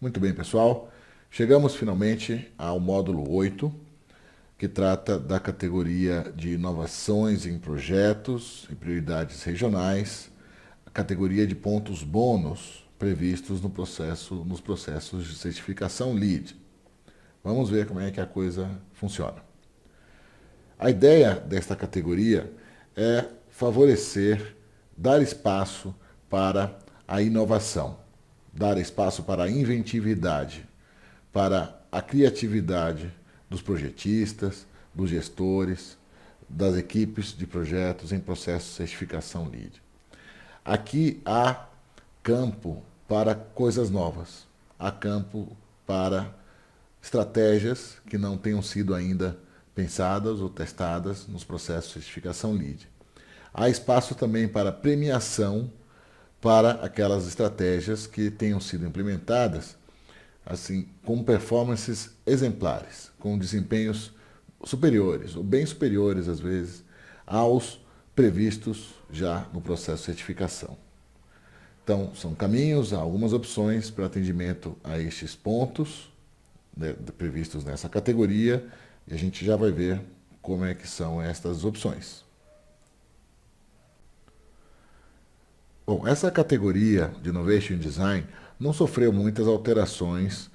Muito bem, pessoal. Chegamos finalmente ao módulo 8, que trata da categoria de inovações em projetos e prioridades regionais, a categoria de pontos bônus previstos nos processos de certificação LEED. Vamos ver como é que a coisa funciona. A ideia desta categoria é favorecer, dar espaço para a inovação, dar espaço para a inventividade, para a criatividade dos projetistas, dos gestores, das equipes de projetos em processo de certificação LEED. Aqui há campo para coisas novas, há campo para estratégias que não tenham sido ainda pensadas ou testadas nos processos de certificação LEED. Há espaço também para premiação para aquelas estratégias que tenham sido implementadas assim, com performances exemplares, com desempenhos superiores, ou bem superiores às vezes, aos previstos já no processo de certificação. Então, são caminhos, há algumas opções para atendimento a estes pontos, né, previstos nessa categoria, e a gente já vai ver como é que são estas opções. Bom, essa categoria de Innovation Design não sofreu muitas alterações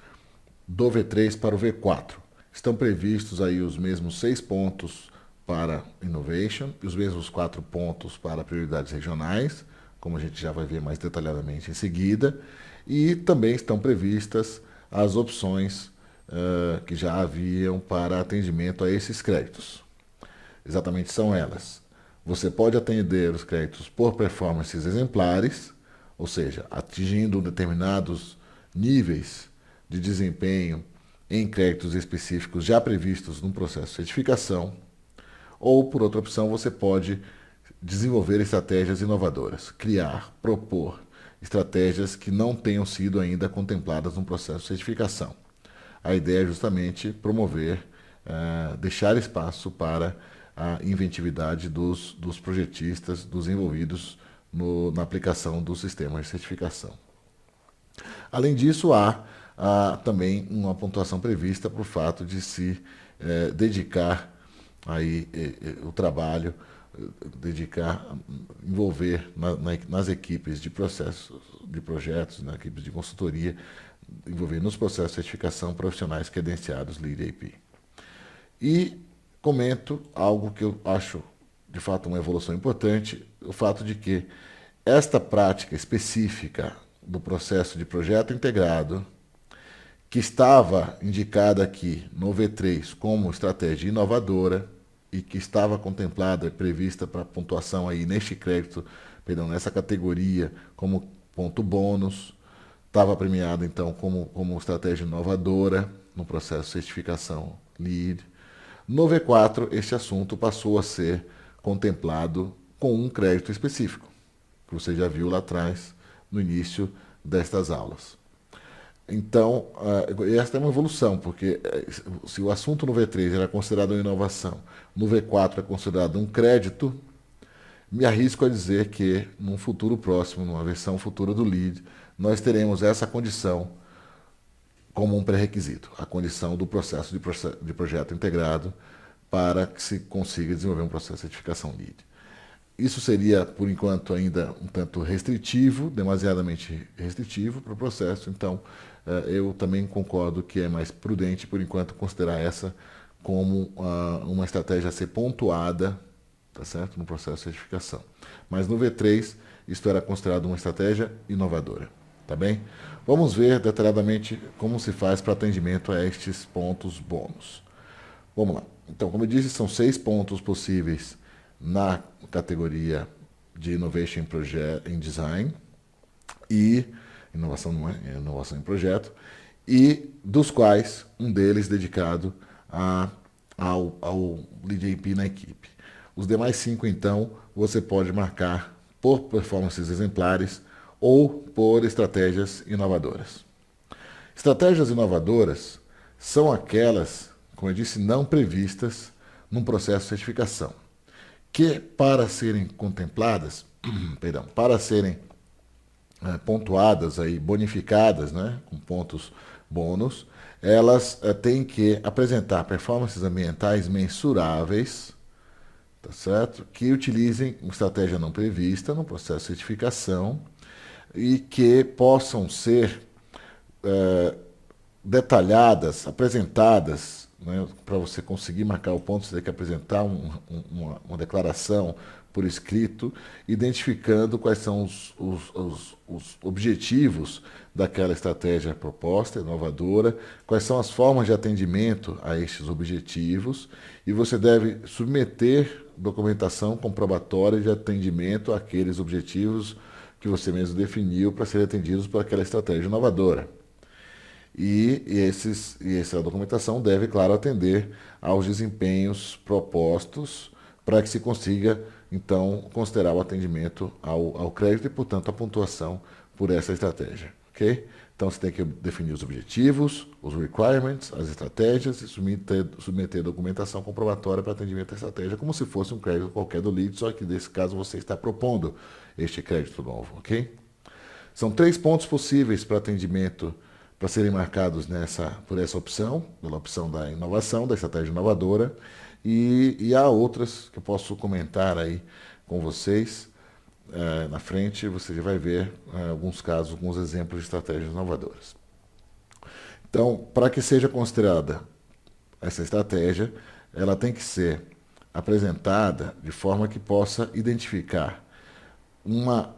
do V3 para o V4. Estão previstos aí os mesmos 6 pontos para Innovation e os mesmos 4 pontos para prioridades regionais, como a gente já vai ver mais detalhadamente em seguida, e também estão previstas as opções que já haviam para atendimento a esses créditos. Exatamente são elas. Você pode atender os créditos por performances exemplares, ou seja, atingindo determinados níveis de desempenho em créditos específicos já previstos no processo de certificação, ou, por outra opção, você pode desenvolver estratégias inovadoras, criar, propor estratégias que não tenham sido ainda contempladas no processo de certificação. A ideia é justamente promover, deixar espaço para a inventividade dos projetistas, dos envolvidos na aplicação dos sistemas de certificação. Além disso, há também uma pontuação prevista para o fato de se dedicar aí, o trabalho, envolver nas equipes de processos, de projetos, nas equipes de consultoria, envolver nos processos de certificação profissionais credenciados LEED AP. E comento algo que eu acho, de fato, uma evolução importante, o fato de que esta prática específica do processo de projeto integrado, que estava indicada aqui no V3 como estratégia inovadora e que estava contemplada e prevista para pontuação aí nessa categoria como ponto bônus, estava premiada então como estratégia inovadora no processo de certificação LEED. No V4, este assunto passou a ser contemplado com um crédito específico, que você já viu lá atrás, no início destas aulas. Então, esta é uma evolução, porque se o assunto no V3 era considerado uma inovação, no V4 é considerado um crédito, me arrisco a dizer que, num futuro próximo, numa versão futura do LEED, nós teremos essa condição como um pré-requisito, a condição do processo de projeto integrado para que se consiga desenvolver um processo de certificação LEED. Isso seria, por enquanto, ainda um tanto restritivo, demasiadamente restritivo para o processo, então eu também concordo que é mais prudente, por enquanto, considerar essa como uma estratégia a ser pontuada, tá certo, no processo de certificação. Mas no V3, isto era considerado uma estratégia inovadora. Tá bem? Vamos ver detalhadamente como se faz para atendimento a estes pontos bônus. Vamos lá. Então, como eu disse, são 6 pontos possíveis na categoria de Innovation em Design e inovação não é inovação em projeto, e dos quais um deles dedicado ao LEED AP na equipe. Os demais 5, então, você pode marcar por performances exemplares ou por estratégias inovadoras. Estratégias inovadoras são aquelas, como eu disse, não previstas num processo de certificação, que para serem contempladas, para serem pontuadas, aí, bonificadas, né, com pontos bônus, elas têm que apresentar performances ambientais mensuráveis, tá certo? Que utilizem uma estratégia não prevista no processo de certificação e que possam ser detalhadas, apresentadas, né? Para você conseguir marcar o ponto, você tem que apresentar uma declaração por escrito, identificando quais são os objetivos daquela estratégia proposta, inovadora, quais são as formas de atendimento a estes objetivos, e você deve submeter documentação comprobatória de atendimento àqueles objetivos que você mesmo definiu para serem atendidos por aquela estratégia inovadora. Essa documentação deve, claro, atender aos desempenhos propostos para que se consiga, então, considerar o atendimento ao crédito e, portanto, a pontuação por essa estratégia. Ok? Então, você tem que definir os objetivos, os requirements, as estratégias e submeter documentação comprobatória para atendimento à estratégia, como se fosse um crédito qualquer do LEED, só que, nesse caso, você está propondo este crédito novo. Ok? São 3 pontos possíveis para atendimento, para serem marcados por essa opção, pela opção da inovação, da estratégia inovadora, e há outras que eu posso comentar aí com vocês. Na frente você já vai ver alguns casos, alguns exemplos de estratégias inovadoras. Então, para que seja considerada essa estratégia, ela tem que ser apresentada de forma que possa identificar uma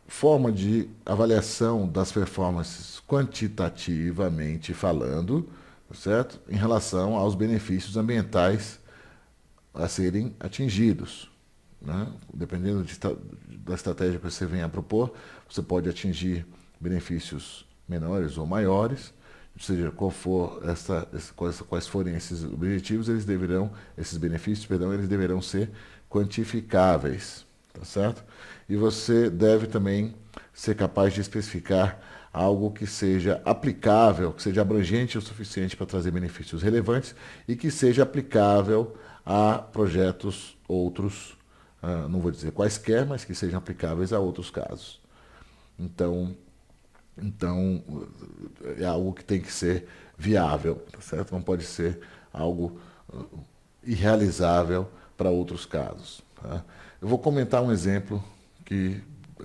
forma de avaliação das performances quantitativamente falando, certo? Em relação aos benefícios ambientais a serem atingidos, né? Dependendo da estratégia que você venha a propor, você pode atingir benefícios menores ou maiores, ou seja, quais forem esses objetivos, esses benefícios, eles deverão ser quantificáveis, tá certo? E você deve também ser capaz de especificar algo que seja aplicável, que seja abrangente o suficiente para trazer benefícios relevantes e que seja aplicável a projetos outros, não vou dizer quaisquer, mas que sejam aplicáveis a outros casos. Então é algo que tem que ser viável, tá certo? Não pode ser algo irrealizável para outros casos. Tá? Eu vou comentar um exemplo que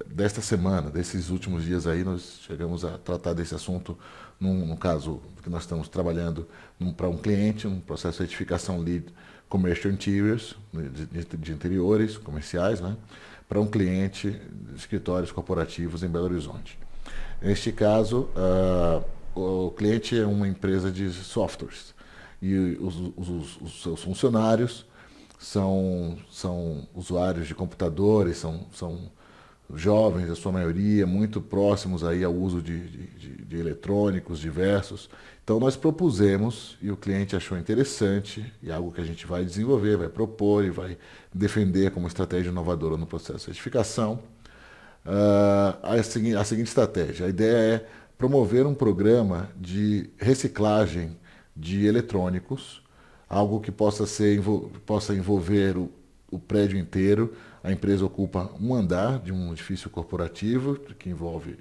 desta semana, desses últimos dias aí, nós chegamos a tratar desse assunto num caso que nós estamos trabalhando para um cliente, um processo de certificação LEED Commercial Interiors, de interiores comerciais, né, para um cliente de escritórios corporativos em Belo Horizonte. Neste caso, o cliente é uma empresa de softwares e os seus funcionários são usuários de computadores, são jovens, a sua maioria, muito próximos aí ao uso de eletrônicos diversos. Então nós propusemos, e o cliente achou interessante, e algo que a gente vai desenvolver, vai propor e vai defender como estratégia inovadora no processo de certificação, a seguinte estratégia. A ideia é promover um programa de reciclagem de eletrônicos, algo que possa envolver o prédio inteiro. A empresa ocupa um andar de um edifício corporativo, que envolve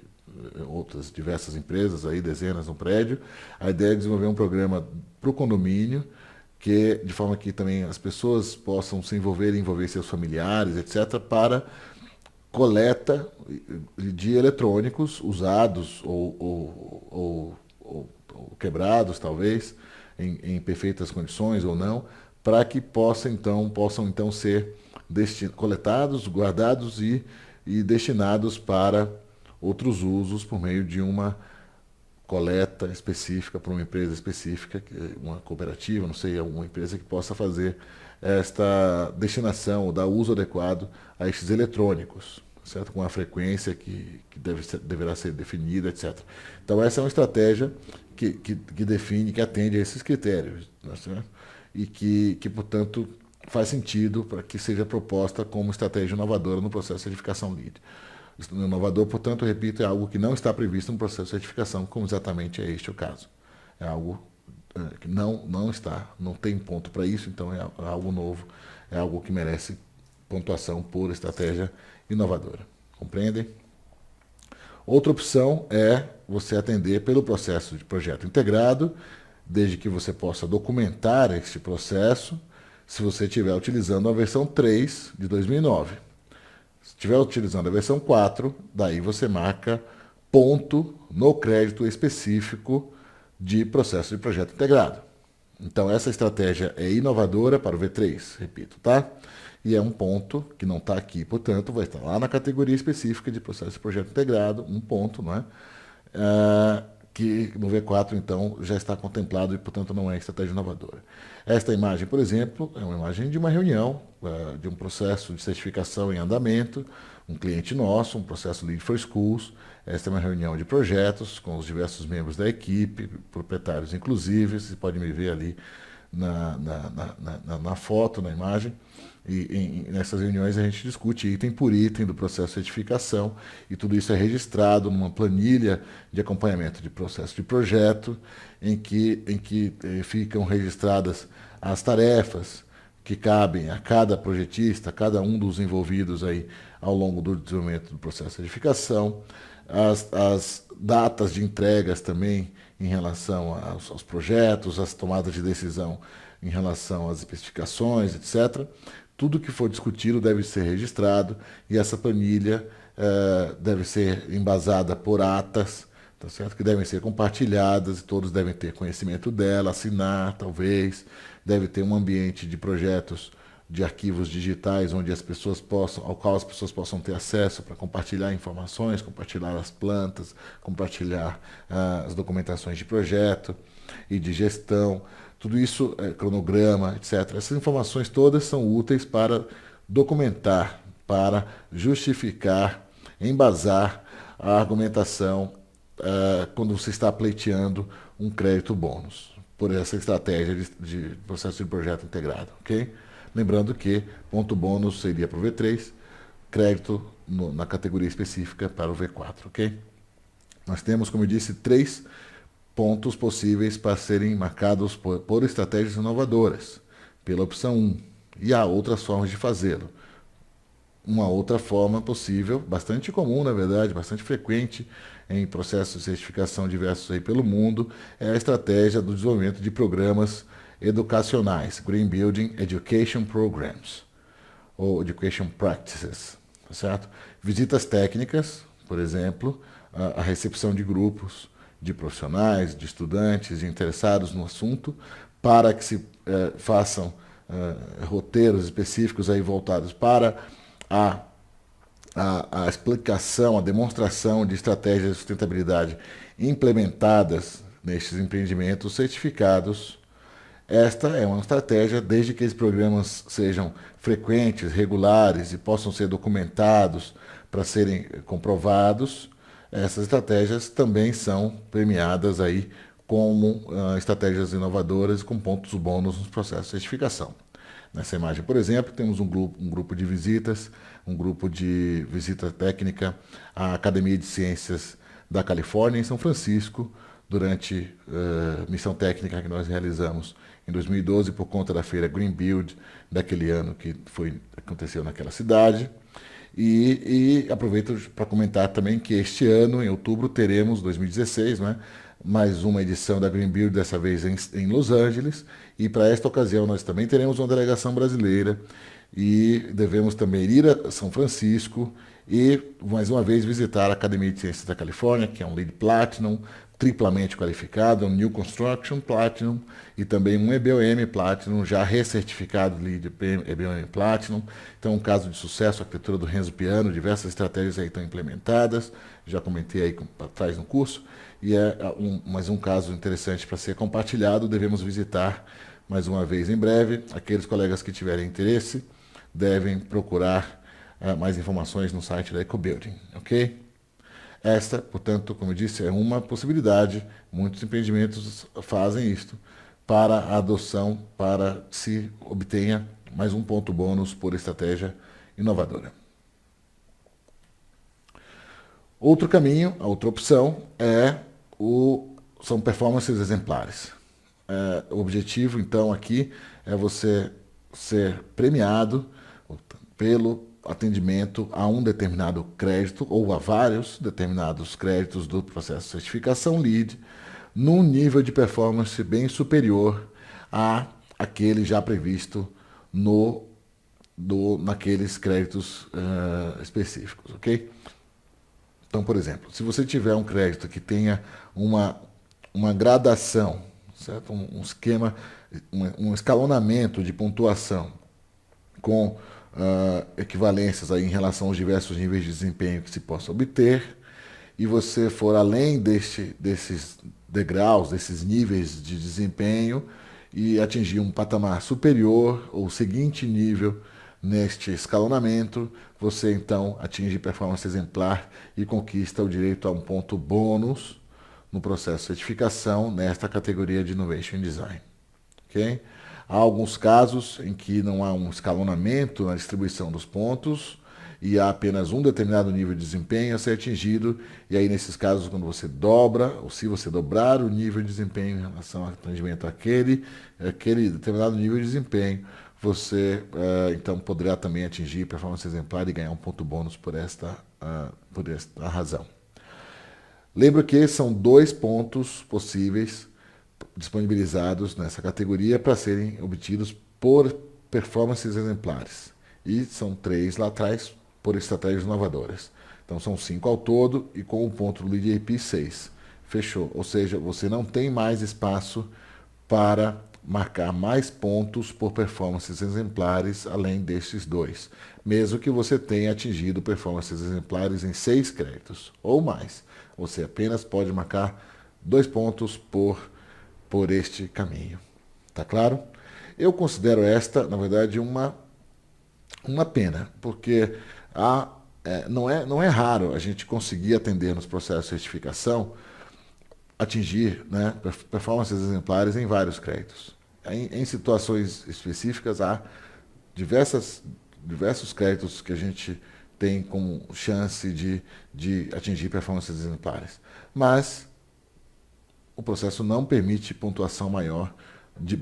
outras diversas empresas, aí, dezenas no prédio. A ideia é desenvolver um programa para o condomínio, de forma que também as pessoas possam se envolver seus familiares, etc., para coleta de eletrônicos usados ou quebrados, talvez, em perfeitas condições ou não, para que possam então ser coletados, guardados e destinados para outros usos por meio de uma coleta específica para uma empresa específica, uma cooperativa, não sei, alguma empresa que possa fazer esta destinação, dar uso adequado a estes eletrônicos, certo? Com a frequência que deverá ser definida, etc. Então essa é uma estratégia que define, que atende a esses critérios, certo? E que, portanto, faz sentido para que seja proposta como estratégia inovadora no processo de certificação LEED. Inovador, portanto, repito, é algo que não está previsto no processo de certificação, como exatamente é este o caso. É algo que não está, não tem ponto para isso, então é algo novo, é algo que merece pontuação por estratégia inovadora. Compreendem? Outra opção é você atender pelo processo de projeto integrado, desde que você possa documentar este processo, se você estiver utilizando a versão 3 de 2009. Se estiver utilizando a versão 4, daí você marca ponto no crédito específico de processo de projeto integrado. Então, essa estratégia é inovadora para o V3, repito, tá? E é um ponto que não está aqui, portanto, vai estar lá na categoria específica de processo de projeto integrado, um ponto, não é? Que no V4, então, já está contemplado e, portanto, não é estratégia inovadora. Esta imagem, por exemplo, é uma imagem de uma reunião, de um processo de certificação em andamento, um cliente nosso, um processo Lead for Schools. Esta é uma reunião de projetos com os diversos membros da equipe, proprietários inclusive, você pode me ver ali na foto, na imagem. E nessas reuniões a gente discute item por item do processo de certificação e tudo isso é registrado numa planilha de acompanhamento de processo de projeto, em que ficam registradas as tarefas que cabem a cada projetista, a cada um dos envolvidos aí ao longo do desenvolvimento do processo de certificação, as datas de entregas também em relação aos projetos, as tomadas de decisão em relação às especificações, etc. Tudo que for discutido deve ser registrado e essa planilha deve ser embasada por atas, tá certo? Que devem ser compartilhadas e todos devem ter conhecimento dela, assinar, talvez. Deve ter um ambiente de projetos de arquivos digitais onde ao qual as pessoas possam ter acesso para compartilhar informações, compartilhar as plantas, compartilhar as documentações de projeto e de gestão. Tudo isso, cronograma, etc. Essas informações todas são úteis para documentar, para justificar, embasar a argumentação quando você está pleiteando um crédito bônus, por essa estratégia de processo de projeto integrado, ok? Lembrando que ponto bônus seria para o V3, crédito na categoria específica para o V4, ok? Nós temos, como eu disse, 3 pontos possíveis para serem marcados por estratégias inovadoras, pela opção 1. E há outras formas de fazê-lo. Uma outra forma possível, bastante comum, na verdade, bastante frequente em processos de certificação diversos aí pelo mundo, é a estratégia do desenvolvimento de programas educacionais, Green Building Education Programs, ou Education Practices, tá certo? Visitas técnicas, por exemplo, a recepção de grupos de profissionais, de estudantes, de interessados no assunto, para que se façam roteiros específicos aí voltados para a explicação, a demonstração de estratégias de sustentabilidade implementadas nestes empreendimentos certificados. Esta é uma estratégia, desde que esses programas sejam frequentes, regulares e possam ser documentados para serem comprovados. Essas estratégias também são premiadas aí como estratégias inovadoras com pontos bônus nos processos de certificação. Nessa imagem, por exemplo, temos um grupo de visitas, um grupo de visita técnica à Academia de Ciências da Califórnia, em São Francisco, durante missão técnica que nós realizamos em 2012 por conta da feira Green Build daquele ano que aconteceu naquela cidade. E aproveito para comentar também que este ano, em outubro, teremos, 2016, né, mais uma edição da Green Build, dessa vez em Los Angeles. E para esta ocasião nós também teremos uma delegação brasileira e devemos também ir a São Francisco e, mais uma vez, visitar a Academia de Ciências da Califórnia, que é um LEED Platinum, triplamente qualificado, um New Construction Platinum e também um EBOM Platinum, já recertificado LEED EBOM Platinum. Então, um caso de sucesso, a arquitetura do Renzo Piano, diversas estratégias aí estão implementadas, já comentei aí para trás no curso, e é mais um caso interessante para ser compartilhado. Devemos visitar mais uma vez em breve. Aqueles colegas que tiverem interesse devem procurar mais informações no site da EcoBuilding, ok? Esta, portanto, como eu disse, é uma possibilidade. Muitos empreendimentos fazem isto para a adoção, para que se obtenha mais um ponto bônus por estratégia inovadora. Outro caminho, a outra opção, são performances exemplares. O objetivo, então, aqui é você ser premiado atendimento a um determinado crédito ou a vários determinados créditos do processo de certificação LEED num nível de performance bem superior a aquele já previsto naqueles créditos específicos, ok? Então, por exemplo, se você tiver um crédito que tenha uma gradação, certo? Um esquema, um escalonamento de pontuação com equivalências aí em relação aos diversos níveis de desempenho que se possa obter, e você for além desses degraus, desses níveis de desempenho, e atingir um patamar superior ou seguinte nível neste escalonamento, você então atinge performance exemplar e conquista o direito a um ponto bônus no processo de certificação nesta categoria de Innovation Design. Okay? Há alguns casos em que não há um escalonamento na distribuição dos pontos e há apenas um determinado nível de desempenho a ser atingido, e aí nesses casos, quando você dobra, ou se você dobrar o nível de desempenho em relação ao atendimento àquele determinado nível de desempenho, você então poderá também atingir performance exemplar e ganhar um ponto bônus por esta razão. Lembro que são 2 pontos possíveis disponibilizados nessa categoria para serem obtidos por performances exemplares. E são 3 lá atrás por estratégias inovadoras. Então são 5 ao todo e com o ponto do LEED AP 6. Fechou. Ou seja, você não tem mais espaço para marcar mais pontos por performances exemplares além destes 2. Mesmo que você tenha atingido performances exemplares em 6 créditos ou mais. Você apenas pode marcar 2 pontos por este caminho. Tá claro? Eu considero esta, na verdade, uma pena, porque não é raro a gente conseguir atender nos processos de certificação, atingir, né, performances exemplares em vários créditos. Em situações específicas, há diversos créditos que a gente tem como chance de atingir performances exemplares. Mas o processo não permite pontuação maior de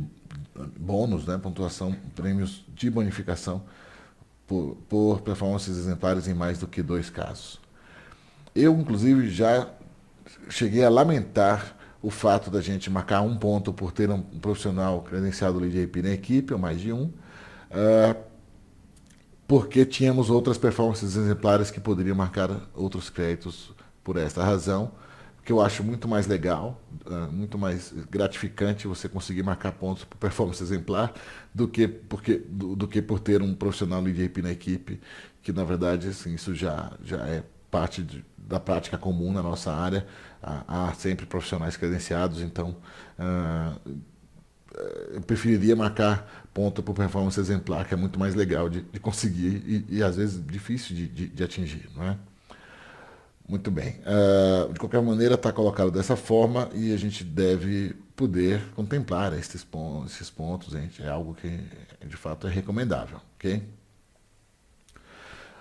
bônus, né, prêmios de bonificação por performances exemplares em mais do que 2 casos. Eu, inclusive, já cheguei a lamentar o fato da gente marcar 1 ponto por ter um profissional credenciado LEED AP na equipe, ou mais de um, porque tínhamos outras performances exemplares que poderiam marcar outros créditos por esta razão, que eu acho muito mais legal, muito mais gratificante você conseguir marcar pontos por performance exemplar do que por ter um profissional LEED AP na equipe, que na verdade assim, isso já é parte da prática comum na nossa área. Há sempre profissionais credenciados, então eu preferiria marcar ponto por performance exemplar, que é muito mais legal de conseguir e às vezes difícil de atingir, não é? Muito bem. De qualquer maneira, está colocado dessa forma e a gente deve poder contemplar esses pontos. Gente. É algo que, de fato, é recomendável. Okay?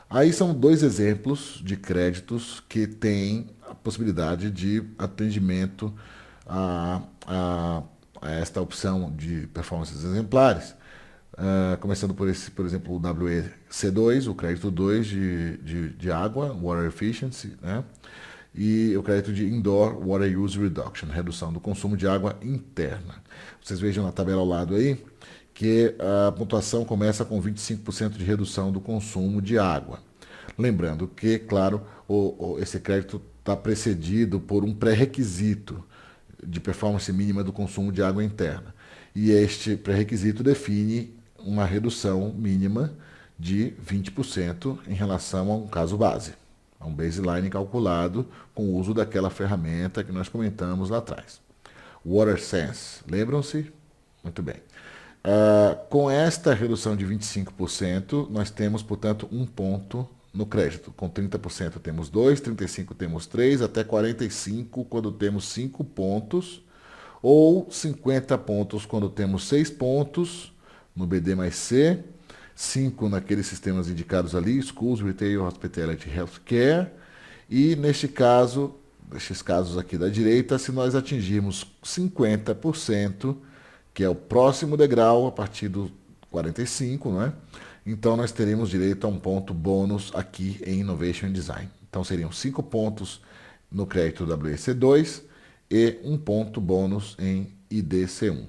Aí são 2 exemplos de créditos que têm a possibilidade de atendimento a esta opção de performances exemplares. Começando por exemplo, o WEC2, o crédito 2 de água, Water Efficiency, né? E o crédito de Indoor Water Use Reduction, redução do consumo de água interna. Vocês vejam na tabela ao lado aí que a pontuação começa com 25% de redução do consumo de água. Lembrando que, claro, esse crédito está precedido por um pré-requisito de performance mínima do consumo de água interna. E este pré-requisito define uma redução mínima de 20% em relação a um caso base, a um baseline calculado com o uso daquela ferramenta que nós comentamos lá atrás. WaterSense, lembram-se? Muito bem. Com esta redução de 25%, nós temos, portanto, 1 ponto no crédito. Com 30% temos 2, 35% temos 3, até 45% quando temos 5 pontos, ou 50 pontos quando temos 6 pontos, no BD mais C, 5 naqueles sistemas indicados ali, Schools, Retail, Hospitality, Healthcare, e nestes casos aqui da direita, se nós atingirmos 50%, que é o próximo degrau a partir do 45, não é? então nós teríamos direito a um ponto bônus aqui em Innovation Design. Então seriam 5 pontos no crédito WEC2 e um ponto bônus em IDC1.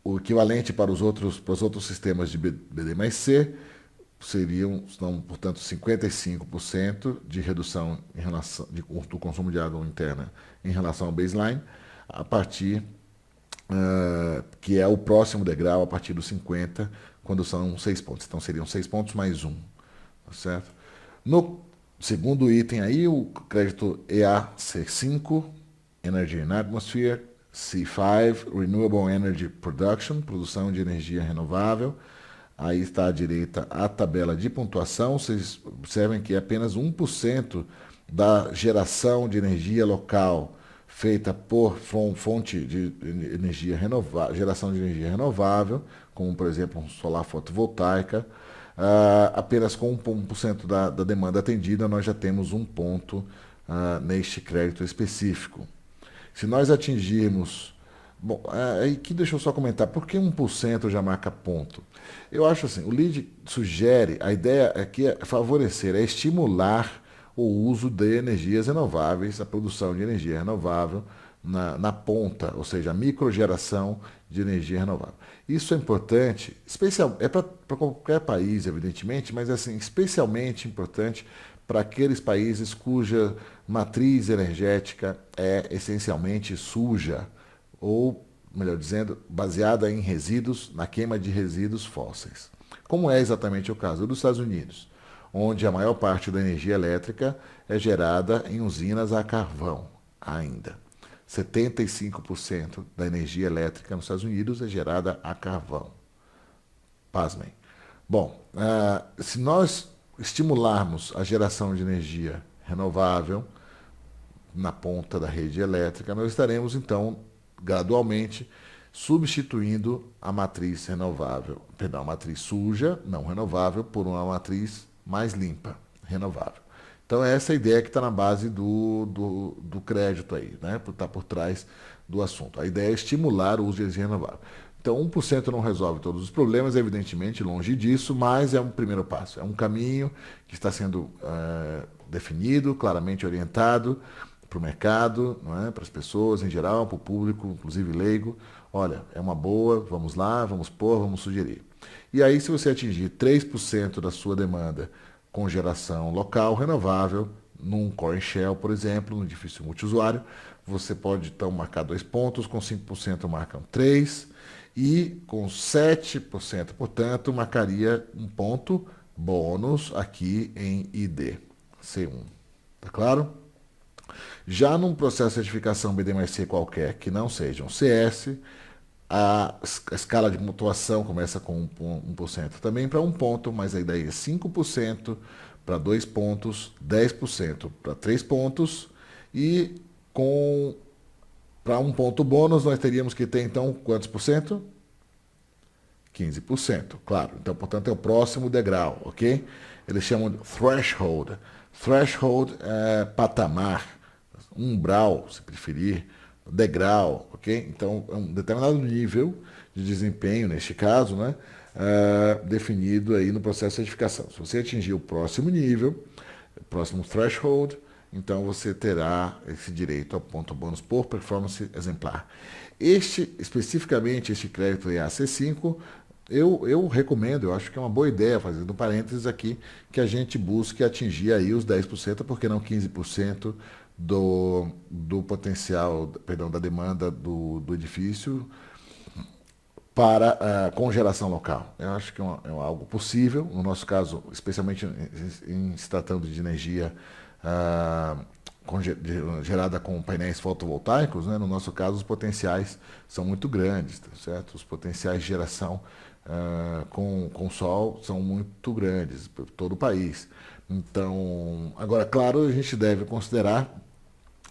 O equivalente para os outros sistemas de BD mais C são, portanto, 55% de redução do consumo de água interna em relação ao baseline, a partir, que é o próximo degrau, a partir dos 50, quando são 6 pontos. Então, seriam 6 pontos mais 1. Tá certo? No segundo item aí, o crédito EAC5, Energy in Atmosphere, C5, Renewable Energy Production, produção de energia renovável. Aí está à direita a tabela de pontuação. Vocês observem que é apenas 1% da geração de energia local feita por fonte de energia renovável, geração de energia renovável, como por exemplo solar fotovoltaica. Apenas com 1% da demanda atendida, nós já temos um ponto neste crédito específico. Se nós atingirmos... Bom, aqui deixa eu só comentar, por que 1% já marca ponto? Eu acho assim, o LEED sugere, a ideia aqui é favorecer, é estimular o uso de energias renováveis, a produção de energia renovável na ponta, ou seja, a microgeração de energia renovável. Isso é importante, é para qualquer país, evidentemente, mas assim, especialmente importante para aqueles países cuja matriz energética é essencialmente suja, ou, melhor dizendo, baseada em resíduos, na queima de resíduos fósseis. Como é exatamente o caso dos Estados Unidos, onde a maior parte da energia elétrica é gerada em usinas a carvão ainda. 75% da energia elétrica nos Estados Unidos é gerada a carvão. Pasmem. Bom, se nós estimularmos a geração de energia renovável na ponta da rede elétrica, nós estaremos, então, gradualmente substituindo a matriz renovável, perdão, a matriz suja, não renovável, por uma matriz mais limpa, renovável. Então, essa é a ideia que está na base do crédito aí, né? Está por trás do assunto. A ideia é estimular o uso de energia renovável. Então, 1% não resolve todos os problemas, evidentemente, longe disso, mas é um primeiro passo. É um caminho que está sendo definido, claramente orientado para o mercado, não é? Para as pessoas em geral, para o público, inclusive leigo. Olha, é uma boa, vamos lá, vamos pôr, vamos sugerir. E aí, se você atingir 3% da sua demanda com geração local renovável, num core shell, por exemplo, no edifício multiusuário, você pode então marcar 2 pontos, com 5% marcam 3, e com 7%, portanto, marcaria um ponto bônus aqui em ID C1. Tá claro? Já num processo de certificação BD mais C qualquer, que não seja um CS, a escala de pontuação começa com 1% também para 1 ponto, mas aí daí é 5% para 2 pontos, 10% para 3 pontos, e para 1 ponto bônus nós teríamos que ter então quantos por cento? 15%, claro. Então, portanto, é o próximo degrau, ok? Eles chamam de threshold. Threshold é patamar, umbral, se preferir, degrau, ok? Então, é um determinado nível de desempenho, neste caso, né, definido aí no processo de certificação. Se você atingir o próximo nível, o próximo threshold, então você terá esse direito ao ponto bônus por performance exemplar. Especificamente, este crédito EAC5, eu recomendo, eu acho que é uma boa ideia, fazendo parênteses aqui, que a gente busque atingir aí os 10%, porque não 15% do potencial, perdão, da demanda do edifício para com geração local. Eu acho que é algo possível, no nosso caso, especialmente em se tratando de energia gerada com painéis fotovoltaicos, né? No nosso caso, os potenciais são muito grandes, tá certo? Os potenciais de geração com sol são muito grandes por todo o país. Então, agora, claro, a gente deve considerar,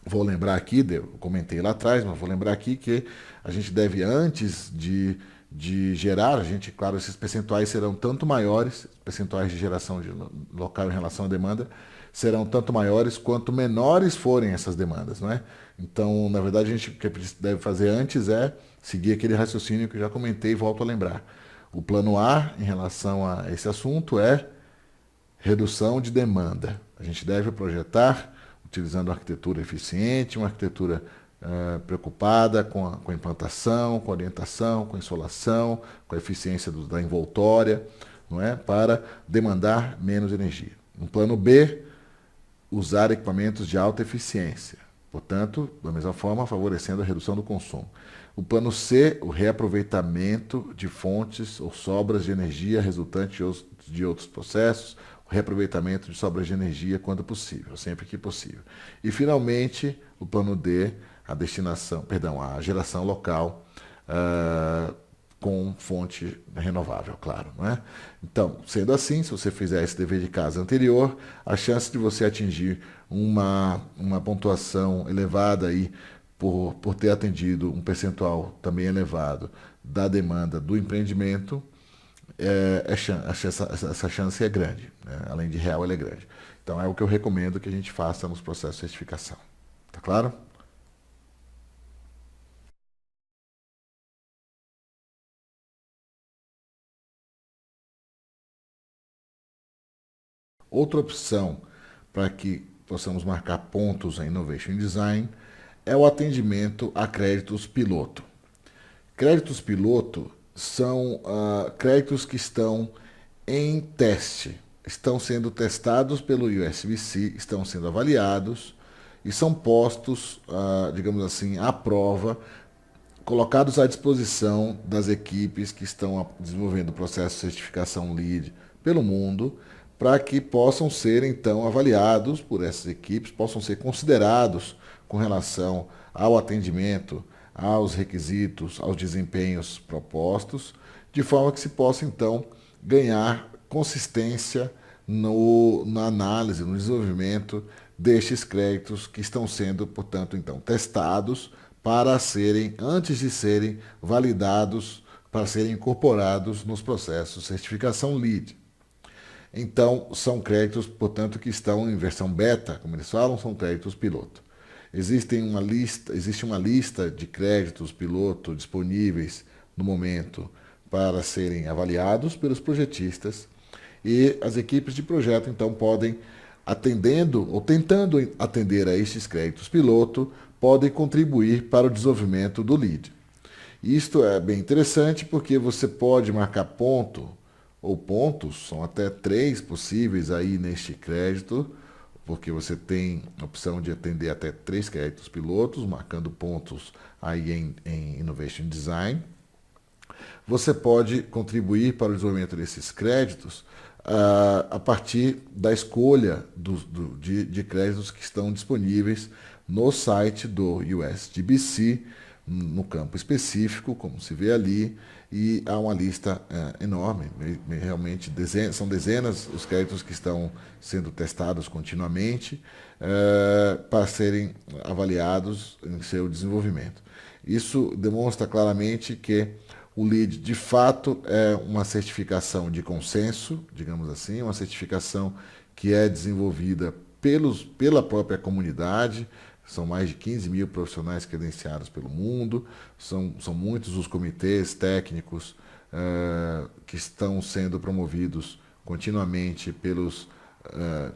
vou lembrar aqui, eu comentei lá atrás, mas vou lembrar aqui que a gente deve, antes de gerar, claro, esses percentuais serão tanto maiores, percentuais de geração local em relação à demanda, serão tanto maiores quanto menores forem essas demandas, não é? Então, na verdade, o que a gente deve fazer antes é seguir aquele raciocínio que eu já comentei e volto a lembrar. O plano A, em relação a esse assunto, é redução de demanda. A gente deve projetar utilizando uma arquitetura eficiente, uma arquitetura preocupada com a implantação, com a orientação, com a insolação, com a eficiência da envoltória, não é? Para demandar menos energia. No plano B, usar equipamentos de alta eficiência, portanto, da mesma forma, favorecendo a redução do consumo. O plano C, o reaproveitamento de fontes ou sobras de energia resultantes de outros processos, o reaproveitamento de sobras de energia quando possível, sempre que possível. E, finalmente, o plano D, a geração local com fonte renovável, claro, não é? Então, sendo assim, se você fizer esse dever de casa anterior, a chance de você atingir uma pontuação elevada aí por ter atendido um percentual também elevado da demanda do empreendimento, essa chance é grande, né? Além de real, ela é grande. Então, é o que eu recomendo que a gente faça nos processos de certificação. Tá claro? Outra opção para que possamos marcar pontos em Innovation Design é o atendimento a créditos piloto. Créditos piloto são créditos que estão em teste, estão sendo testados pelo USBC, estão sendo avaliados e são postos, digamos assim, à prova, colocados à disposição das equipes que estão desenvolvendo o processo de certificação LEED pelo mundo, para que possam ser então avaliados por essas equipes, possam ser considerados com relação ao atendimento, aos requisitos, aos desempenhos propostos, de forma que se possa então ganhar consistência na análise, no desenvolvimento destes créditos que estão sendo, portanto, então testados para serem, antes de serem validados, para serem incorporados nos processos de certificação LEED. Então, são créditos, portanto, que estão em versão beta, como eles falam, são créditos piloto. Existe uma lista de créditos piloto disponíveis no momento para serem avaliados pelos projetistas e as equipes de projeto, então, podem, atendendo ou tentando atender a estes créditos piloto, podem contribuir para o desenvolvimento do LEED. Isto é bem interessante porque você pode marcar ponto ou pontos, são até 3 possíveis aí neste crédito, porque você tem a opção de atender até 3 créditos pilotos, marcando pontos aí em Innovation Design. Você pode contribuir para o desenvolvimento desses créditos a partir da escolha de créditos que estão disponíveis no site do USGBC, no campo específico, como se vê ali, e há uma lista enorme, realmente são dezenas os créditos que estão sendo testados continuamente para serem avaliados em seu desenvolvimento. Isso demonstra claramente que o LEED, de fato, é uma certificação de consenso, digamos assim, uma certificação que é desenvolvida pela própria comunidade. São mais de 15 mil profissionais credenciados pelo mundo, são muitos os comitês técnicos que estão sendo promovidos continuamente pelos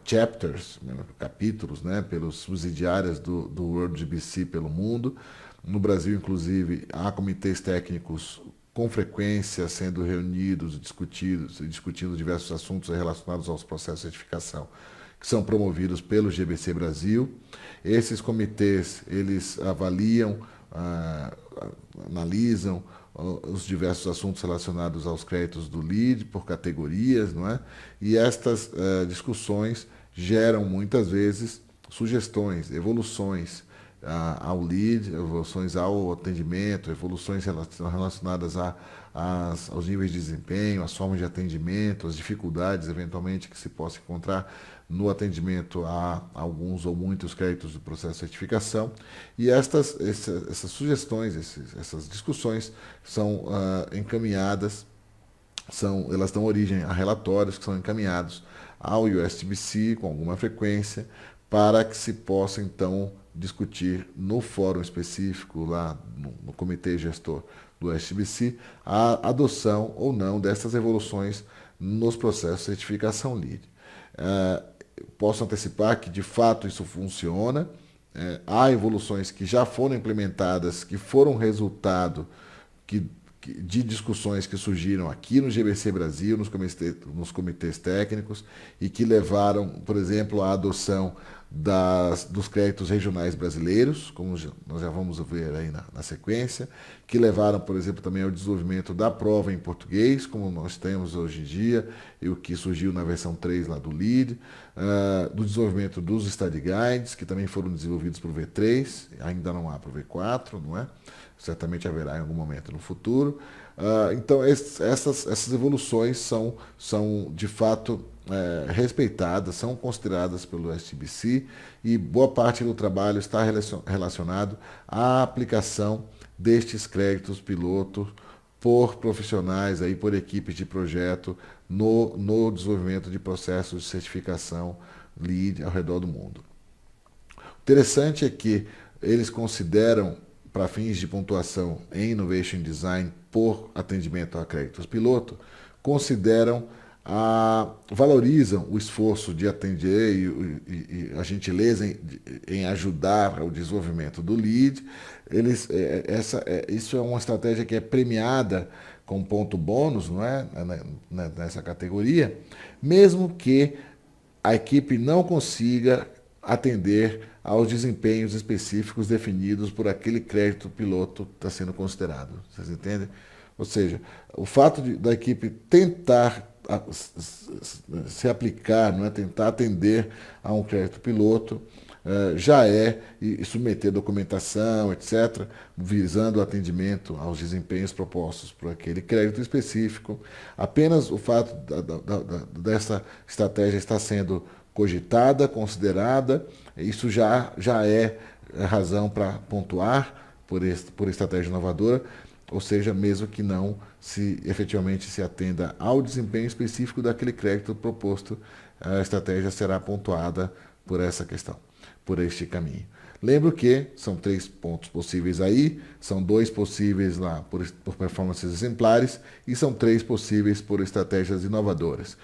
chapters, capítulos, né, pelos subsidiárias do World GBC pelo mundo. No Brasil, inclusive, há comitês técnicos com frequência sendo reunidos, discutindo diversos assuntos relacionados aos processos de certificação, que são promovidos pelo GBC Brasil. Esses comitês, eles avaliam, analisam os diversos assuntos relacionados aos créditos do LEED por categorias, não é? E estas discussões geram muitas vezes sugestões, evoluções ao LEED, evoluções ao atendimento, evoluções relacionadas aos níveis de desempenho, às formas de atendimento, às dificuldades eventualmente que se possa encontrar no atendimento a alguns ou muitos créditos do processo de certificação. E essas sugestões, essas discussões são encaminhadas, elas dão origem a relatórios que são encaminhados ao USGBC com alguma frequência, para que se possa, então, discutir no fórum específico, lá no comitê gestor do SBC, a adoção ou não dessas evoluções nos processos de certificação LEED. Posso antecipar que, de fato, isso funciona. Há evoluções que já foram implementadas, que foram resultado de discussões que surgiram aqui no GBC Brasil, nos comitês técnicos, e que levaram, por exemplo, à adoção dos créditos regionais brasileiros, como nós já vamos ver aí na sequência, que levaram, por exemplo, também ao desenvolvimento da prova em português, como nós temos hoje em dia, e o que surgiu na versão 3 lá do LEED, do desenvolvimento dos Study Guides, que também foram desenvolvidos para o V3, ainda não há para o V4, não é? Certamente haverá em algum momento no futuro. Então, essas evoluções são de fato respeitadas, são consideradas pelo SBC, e boa parte do trabalho está relacionado à aplicação destes créditos piloto por profissionais, aí, por equipes de projeto no desenvolvimento de processos de certificação LEED ao redor do mundo. O interessante é que eles consideram, para fins de pontuação em Innovation Design por atendimento a créditos piloto, valorizam o esforço de atender e a gentileza em ajudar o desenvolvimento do LEED. Isso é uma estratégia que é premiada com ponto bônus, não é? Nessa categoria, mesmo que a equipe não consiga atender aos desempenhos específicos definidos por aquele crédito piloto que está sendo considerado. Vocês entendem? Ou seja, o fato da equipe tentar se aplicar, não é? Tentar atender a um crédito piloto, e submeter documentação, etc., visando o atendimento aos desempenhos propostos por aquele crédito específico. Apenas o fato dessa estratégia estar sendo cogitada, considerada, isso já é razão para pontuar por estratégia inovadora, ou seja, mesmo que não efetivamente se atenda ao desempenho específico daquele crédito proposto, a estratégia será pontuada por essa questão, por este caminho. Lembro que são 3 pontos possíveis aí, são 2 possíveis lá por performances exemplares e são 3 possíveis por estratégias inovadoras.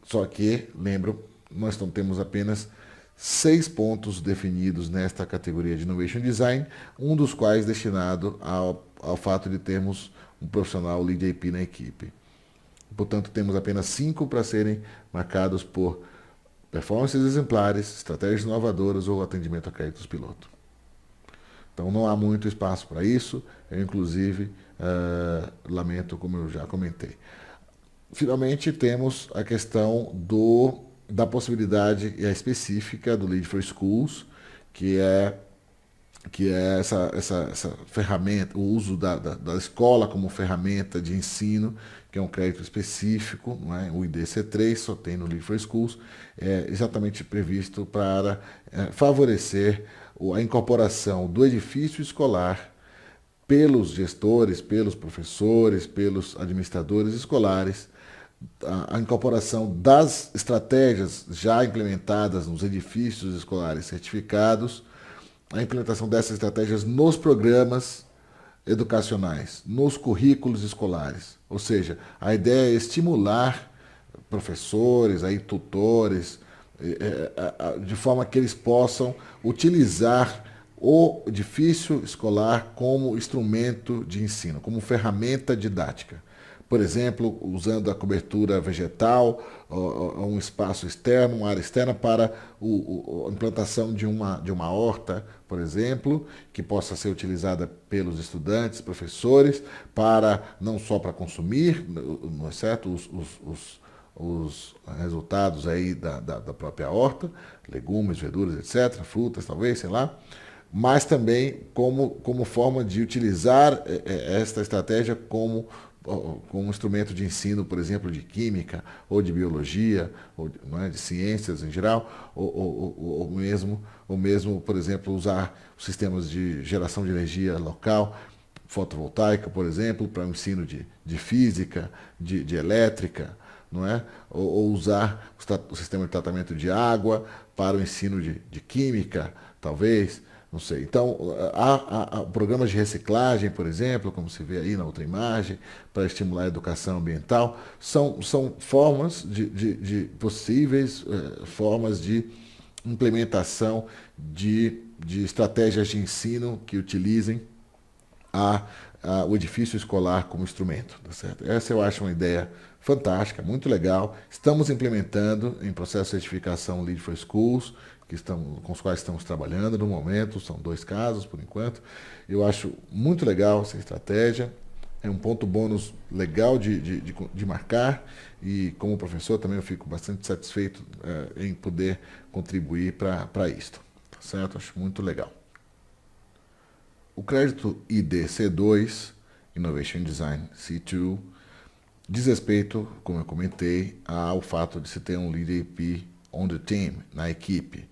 Só que, lembro, nós temos apenas 6 pontos definidos nesta categoria de Innovation Design, um dos quais destinado ao fato de termos um profissional Lead AP na equipe. Portanto, temos apenas 5 para serem marcados por performances exemplares, estratégias inovadoras ou atendimento a créditos piloto. Então, não há muito espaço para isso. Eu, inclusive, lamento, como eu já comentei. Finalmente, temos a questão da possibilidade específica do Lead for Schools, que é essa ferramenta, o uso da escola como ferramenta de ensino, que é um crédito específico, não é? O IDC3 só tem no Lead for Schools, é exatamente previsto para favorecer a incorporação do edifício escolar pelos gestores, pelos professores, pelos administradores escolares, a incorporação das estratégias já implementadas nos edifícios escolares certificados, a implementação dessas estratégias nos programas educacionais, nos currículos escolares. Ou seja, a ideia é estimular professores, tutores, de forma que eles possam utilizar o edifício escolar como instrumento de ensino, como ferramenta didática. Por exemplo, usando a cobertura vegetal, um espaço externo, uma área externa para a implantação de uma horta, por exemplo, que possa ser utilizada pelos estudantes, professores, não só para consumir, não é certo? Os resultados aí da própria horta, legumes, verduras, etc., frutas, talvez, sei lá, mas também como forma de utilizar esta estratégia como um instrumento de ensino, por exemplo, de química, ou de biologia, ou de ciências em geral, ou mesmo, por exemplo, usar sistemas de geração de energia local, fotovoltaica, por exemplo, para o ensino de física, de elétrica, não é? Ou usar o sistema de tratamento de água para o ensino de química, talvez, Não sei. Então, há programas de reciclagem, por exemplo, como se vê aí na outra imagem, para estimular a educação ambiental. São formas possíveis, formas de implementação de estratégias de ensino que utilizem o edifício escolar como instrumento. Tá certo? Essa eu acho uma ideia fantástica, muito legal. Estamos implementando em processo de certificação Lead for Schools, com os quais estamos trabalhando no momento, são 2 casos por enquanto. Eu acho muito legal essa estratégia, é um ponto bônus legal de marcar, e como professor também eu fico bastante satisfeito em poder contribuir para isto. Tá certo? Acho muito legal. O crédito ID C2, Innovation Design C2, diz respeito, como eu comentei, ao fato de se ter um Lead AP on the team, na equipe.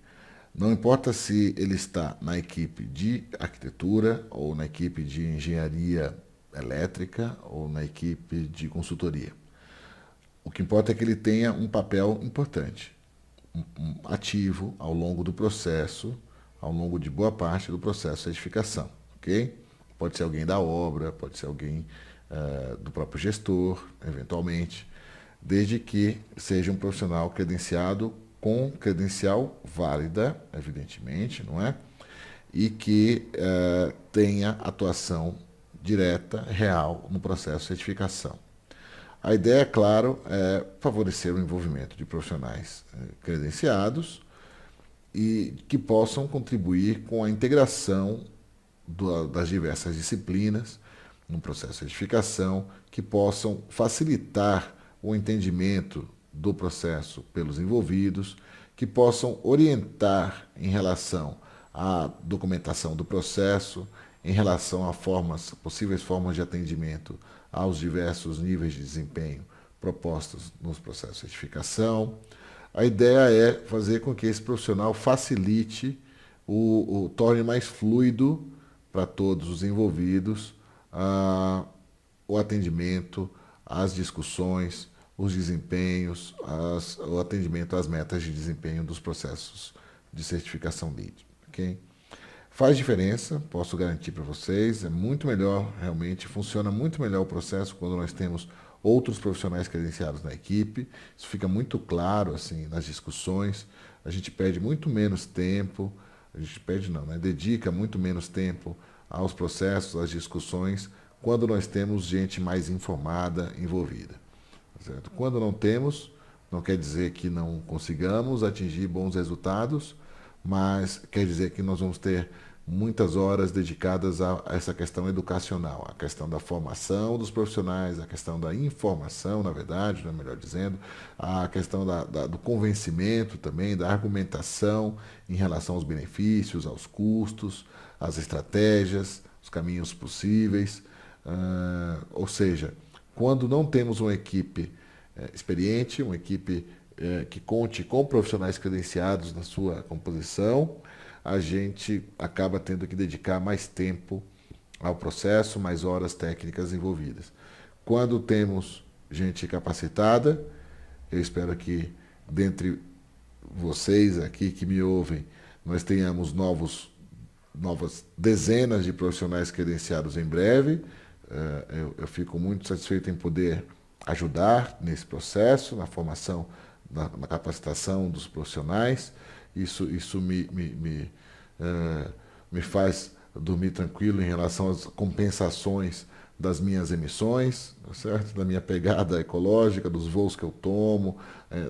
Não importa se ele está na equipe de arquitetura, ou na equipe de engenharia elétrica, ou na equipe de consultoria. O que importa é que ele tenha um papel importante, ativo ao longo do processo, ao longo de boa parte do processo de certificação. Okay? Pode ser alguém da obra, pode ser alguém do próprio gestor, eventualmente, desde que seja um profissional credenciado com credencial válida, evidentemente, não é? E que tenha atuação direta, real, no processo de certificação. A ideia, é claro, é favorecer o envolvimento de profissionais credenciados e que possam contribuir com a integração das diversas disciplinas no processo de certificação, que possam facilitar o entendimento do processo pelos envolvidos, que possam orientar em relação à documentação do processo, em relação a possíveis formas de atendimento aos diversos níveis de desempenho propostos nos processos de certificação. A ideia é fazer com que esse profissional facilite, torne mais fluido para todos os envolvidos o atendimento, as discussões, os desempenhos, o atendimento às metas de desempenho dos processos de certificação LEED. Okay? Faz diferença, posso garantir para vocês, é muito melhor, realmente, funciona muito melhor o processo quando nós temos outros profissionais credenciados na equipe. Isso fica muito claro assim nas discussões, a gente perde muito menos tempo, dedica muito menos tempo aos processos, às discussões, quando nós temos gente mais informada, envolvida. Certo? Quando não temos, não quer dizer que não consigamos atingir bons resultados, mas quer dizer que nós vamos ter muitas horas dedicadas a essa questão educacional, a questão da formação dos profissionais, a questão da informação, na verdade, né, melhor dizendo, a questão do convencimento também, da argumentação em relação aos benefícios, aos custos, às estratégias, os caminhos possíveis. Ou seja, quando não temos uma equipe experiente, uma equipe que conte com profissionais credenciados na sua composição, a gente acaba tendo que dedicar mais tempo ao processo, mais horas técnicas envolvidas. Quando temos gente capacitada, eu espero que dentre vocês aqui que me ouvem, nós tenhamos novas dezenas de profissionais credenciados em breve. Eu fico muito satisfeito em poder ajudar nesse processo, na formação, na capacitação dos profissionais. Isso me faz dormir tranquilo em relação às compensações das minhas emissões, certo? Da minha pegada ecológica, dos voos que eu tomo,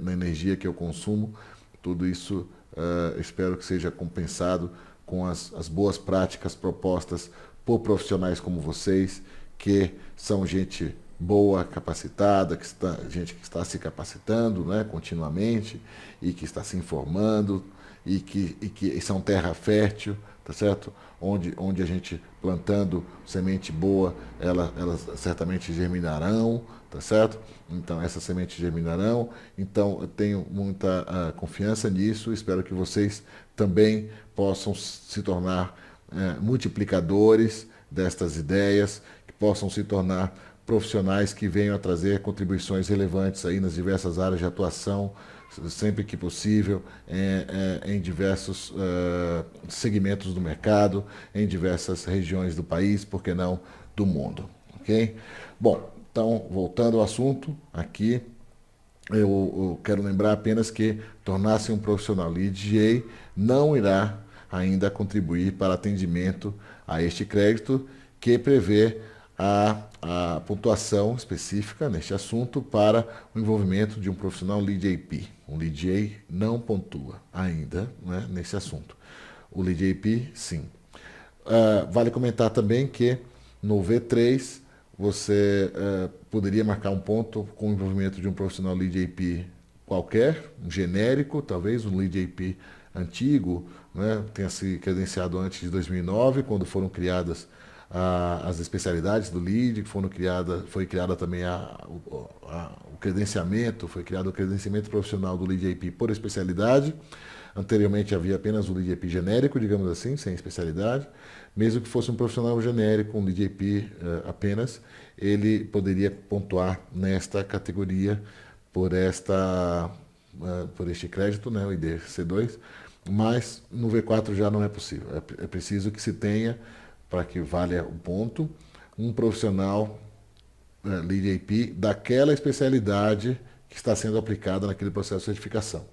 na energia que eu consumo. Tudo isso espero que seja compensado com as boas práticas propostas por profissionais como vocês, que são gente boa, capacitada, gente que está se capacitando, né, continuamente, e que está se informando, e que são terra fértil, tá certo? Onde a gente plantando semente boa, elas certamente germinarão, tá certo? Então, essas sementes germinarão. Então, eu tenho muita confiança nisso. Espero que vocês também possam se tornar multiplicadores destas ideias, que possam se tornar profissionais que venham a trazer contribuições relevantes aí nas diversas áreas de atuação sempre que possível, em diversos segmentos do mercado, em diversas regiões do país, por que não do mundo. Ok? Bom, então, voltando ao assunto aqui, eu quero lembrar apenas que tornar-se um profissional Lead GA não irá ainda contribuir para atendimento a este crédito que prevê a pontuação específica neste assunto para o envolvimento de um profissional Lead AP. Um Lead GA não pontua ainda, né, nesse assunto. O Lead AP, sim. Vale comentar também que no V3 você poderia marcar um ponto com o envolvimento de um profissional Lead AP qualquer, um genérico, talvez um Lead AP antigo, né, tenha se credenciado antes de 2009, quando foram criadas as especialidades do Lead, foi criada também o credenciamento, foi criado o credenciamento profissional do Lead AP por especialidade. Anteriormente havia apenas o Lead AP genérico, digamos assim, sem especialidade. Mesmo que fosse um profissional genérico, um Lead AP apenas, ele poderia pontuar nesta categoria por este crédito, né, o IDC2, mas no V4 já não é possível. É preciso que se tenha, para que valha o ponto, um profissional Lead AP daquela especialidade que está sendo aplicada naquele processo de certificação.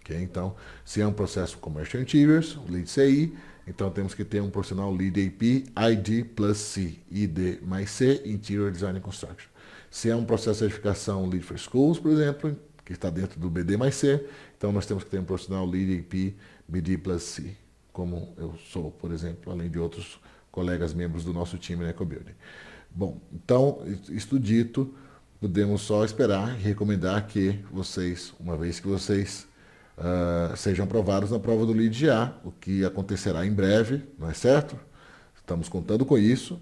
Okay? Então, se é um processo Commercial Interiors, o Lead CI, então temos que ter um profissional Lead AP ID plus C, ID mais C, Interior Design and Construction. Se é um processo de certificação Lead for Schools, por exemplo, que está dentro do BD mais C, então nós temos que ter um profissional Lead AP BD plus C, como eu sou, por exemplo, além de outros colegas membros do nosso time na EcoBuilding. Bom, então, isto dito, podemos só esperar e recomendar que vocês, uma vez que vocês sejam aprovados na prova do Lead GA, o que acontecerá em breve, não é certo? Estamos contando com isso.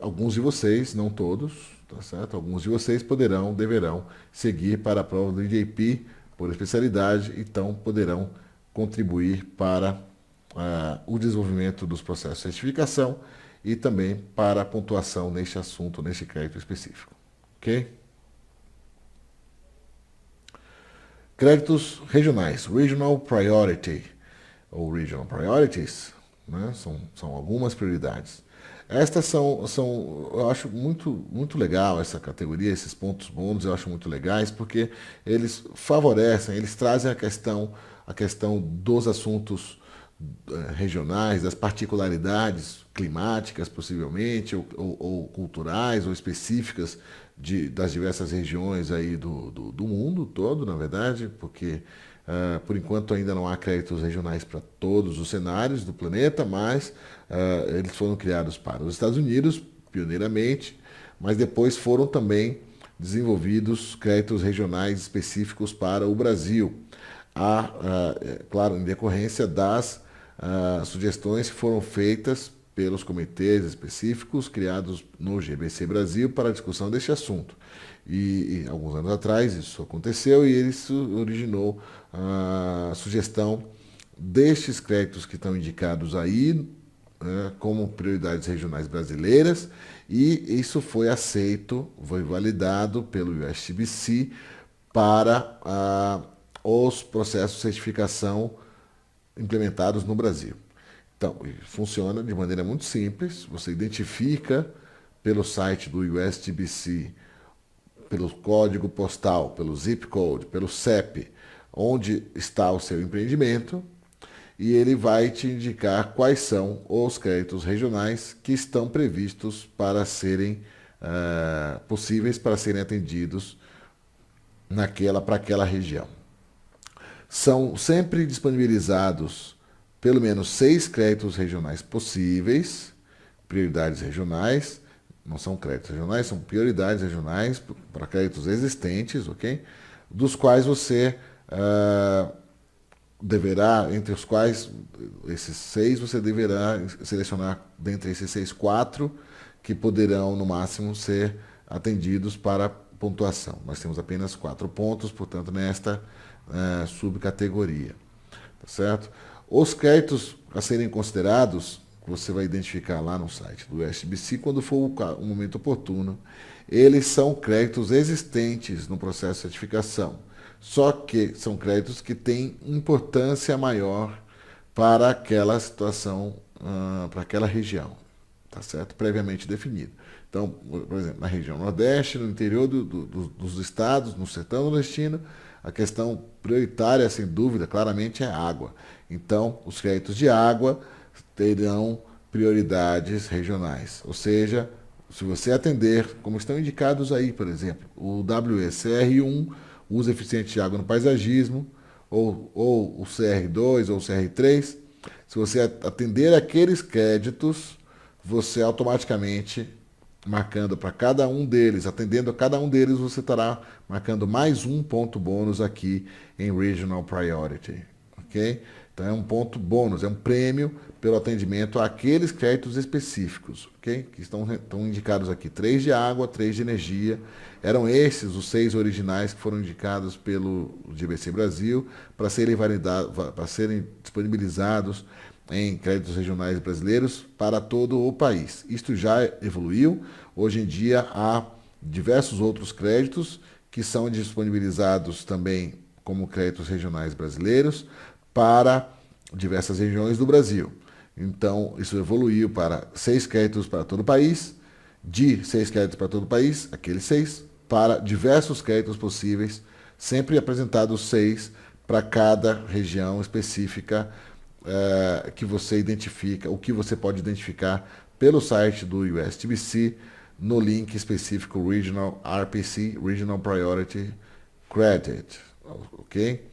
Alguns de vocês, não todos, tá certo? Alguns de vocês deverão seguir para a prova do Lead AP por especialidade, então poderão contribuir para o desenvolvimento dos processos de certificação e também para a pontuação neste assunto, neste crédito específico. Ok? Créditos regionais, Regional Priority, ou Regional Priorities, né? São algumas prioridades. Estas são, eu acho muito legal essa categoria, esses pontos bônus eu acho muito legais, porque eles favorecem, eles trazem a questão dos assuntos regionais, das particularidades climáticas, possivelmente, ou culturais, ou específicas das diversas regiões aí do mundo todo, na verdade, porque por enquanto ainda não há créditos regionais para todos os cenários do planeta, mas eles foram criados para os Estados Unidos, pioneiramente, mas depois foram também desenvolvidos créditos regionais específicos para o Brasil. Claro, em decorrência das sugestões que foram feitas pelos comitês específicos criados no GBC Brasil para a discussão deste assunto. E alguns anos atrás isso aconteceu e isso originou a sugestão destes créditos que estão indicados aí como prioridades regionais brasileiras, e isso foi aceito, foi validado pelo USTBC para os processos de certificação implementados no Brasil. Então, funciona de maneira muito simples, você identifica pelo site do USTBC, pelo código postal, pelo zip code, pelo CEP, onde está o seu empreendimento, e ele vai te indicar quais são os créditos regionais que estão previstos para serem possíveis para serem atendidos para aquela região. São sempre disponibilizados pelo menos 6 créditos regionais possíveis, prioridades regionais, não são créditos regionais, são prioridades regionais para créditos existentes, ok? Dos quais você entre os quais, esses 6, você deverá selecionar, dentre esses 6, 4, que poderão, no máximo, ser atendidos para pontuação. Nós temos apenas 4 pontos, portanto, nesta subcategoria. Tá certo? Os créditos a serem considerados que você vai identificar lá no site do SBC quando for o momento oportuno. Eles são créditos existentes no processo de certificação, só que são créditos que têm importância maior para aquela situação, para aquela região, tá certo? Previamente definido. Então, por exemplo, na região Nordeste, no interior dos estados, no sertão nordestino, a questão prioritária, sem dúvida, claramente é água. Então, os créditos de água terão prioridades regionais. Ou seja, se você atender, como estão indicados aí, por exemplo, o WSCR1, uso eficiente de água no paisagismo, ou o CR2 ou o CR3, se você atender aqueles créditos, você automaticamente marcando para cada um deles, atendendo a cada um deles, você estará marcando mais um ponto bônus aqui em Regional Priority, ok? Então é um ponto bônus, é um prêmio pelo atendimento àqueles créditos específicos, ok? Que estão indicados aqui, 3 de água, 3 de energia. Eram esses os 6 originais que foram indicados pelo GBC Brasil para serem disponibilizados em créditos regionais brasileiros para todo o país. Isto já evoluiu. Hoje em dia há diversos outros créditos que são disponibilizados também como créditos regionais brasileiros para diversas regiões do Brasil. Então, isso evoluiu para 6 créditos para todo o país, de 6 créditos para todo o país, aqueles 6, para diversos créditos possíveis, sempre apresentados 6 para cada região específica que você identifica, o que você pode identificar pelo site do USTBC, no link específico Regional RPC, Regional Priority Credit, ok?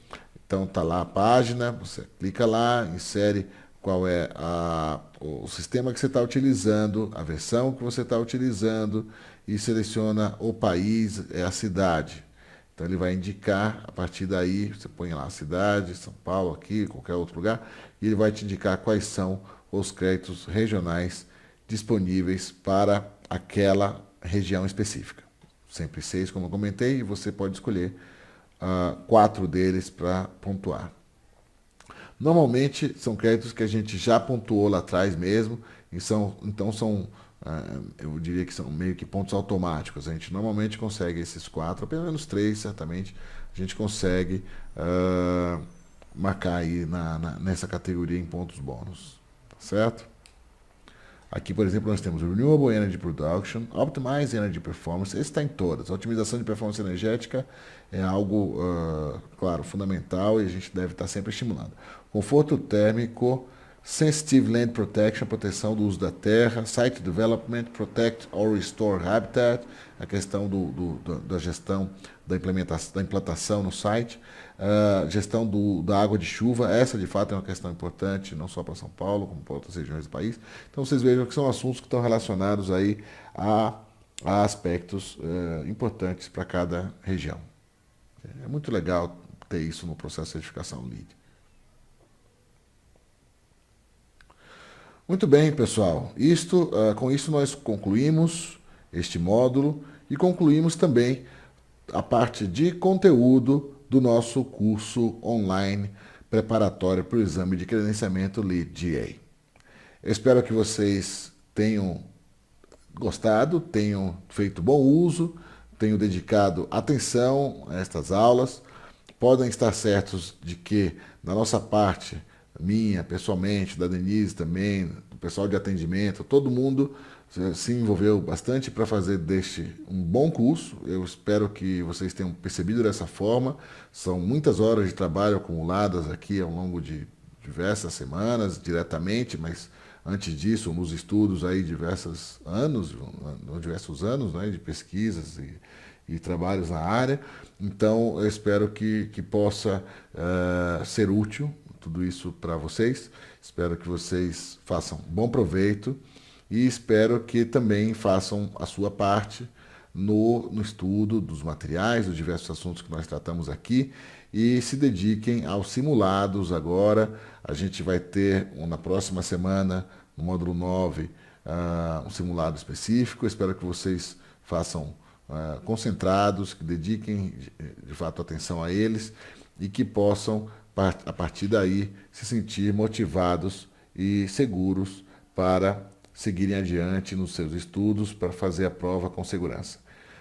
Então tá lá a página, você clica lá, insere qual é o sistema que você está utilizando, a versão que você está utilizando e seleciona o país, a cidade. Então ele vai indicar, a partir daí, você põe lá a cidade, São Paulo, aqui, qualquer outro lugar, e ele vai te indicar quais são os créditos regionais disponíveis para aquela região específica. Sempre 6, como eu comentei, e você pode escolher 4 deles para pontuar. Normalmente são créditos que a gente já pontuou lá atrás mesmo, e então são, eu diria que são meio que pontos automáticos. A gente normalmente consegue esses 4, pelo menos 3, certamente, a gente consegue marcar aí nessa categoria em pontos bônus, tá certo? Aqui, por exemplo, nós temos Renewable Energy Production, Optimize Energy Performance, esse está em todas. A otimização de performance energética é algo, claro, fundamental e a gente deve estar sempre estimulando. Conforto térmico, Sensitive Land Protection, proteção do uso da terra, Site Development, Protect or Restore Habitat, a questão da gestão da implantação no site, gestão da água de chuva, essa de fato é uma questão importante, não só para São Paulo, como para outras regiões do país. Então vocês vejam que são assuntos que estão relacionados aí a aspectos importantes para cada região. É muito legal ter isso no processo de certificação LEED. Muito bem, pessoal. Com isso nós concluímos este módulo e concluímos também a parte de conteúdo do nosso curso online preparatório para o exame de credenciamento LEED-GA. Eu espero que vocês tenham gostado, tenham feito bom uso, tenham dedicado atenção a estas aulas. Podem estar certos de que, da nossa parte, minha, pessoalmente, da Denise também, do pessoal de atendimento, todo mundo se envolveu bastante para fazer deste um bom curso. Eu espero que vocês tenham percebido dessa forma. São muitas horas de trabalho acumuladas aqui ao longo de diversas semanas, diretamente, mas antes disso, nos estudos aí diversos anos, né, de pesquisas e trabalhos na área. Então, eu espero que possa ser útil tudo isso para vocês. Espero que vocês façam bom proveito e espero que também façam a sua parte no estudo dos materiais, dos diversos assuntos que nós tratamos aqui e se dediquem aos simulados agora. A gente vai ter, na próxima semana, no módulo 9, um simulado específico. Eu espero que vocês façam concentrados, que dediquem de fato atenção a eles e que possam, a partir daí, se sentir motivados e seguros para seguirem adiante nos seus estudos para fazer a prova com segurança.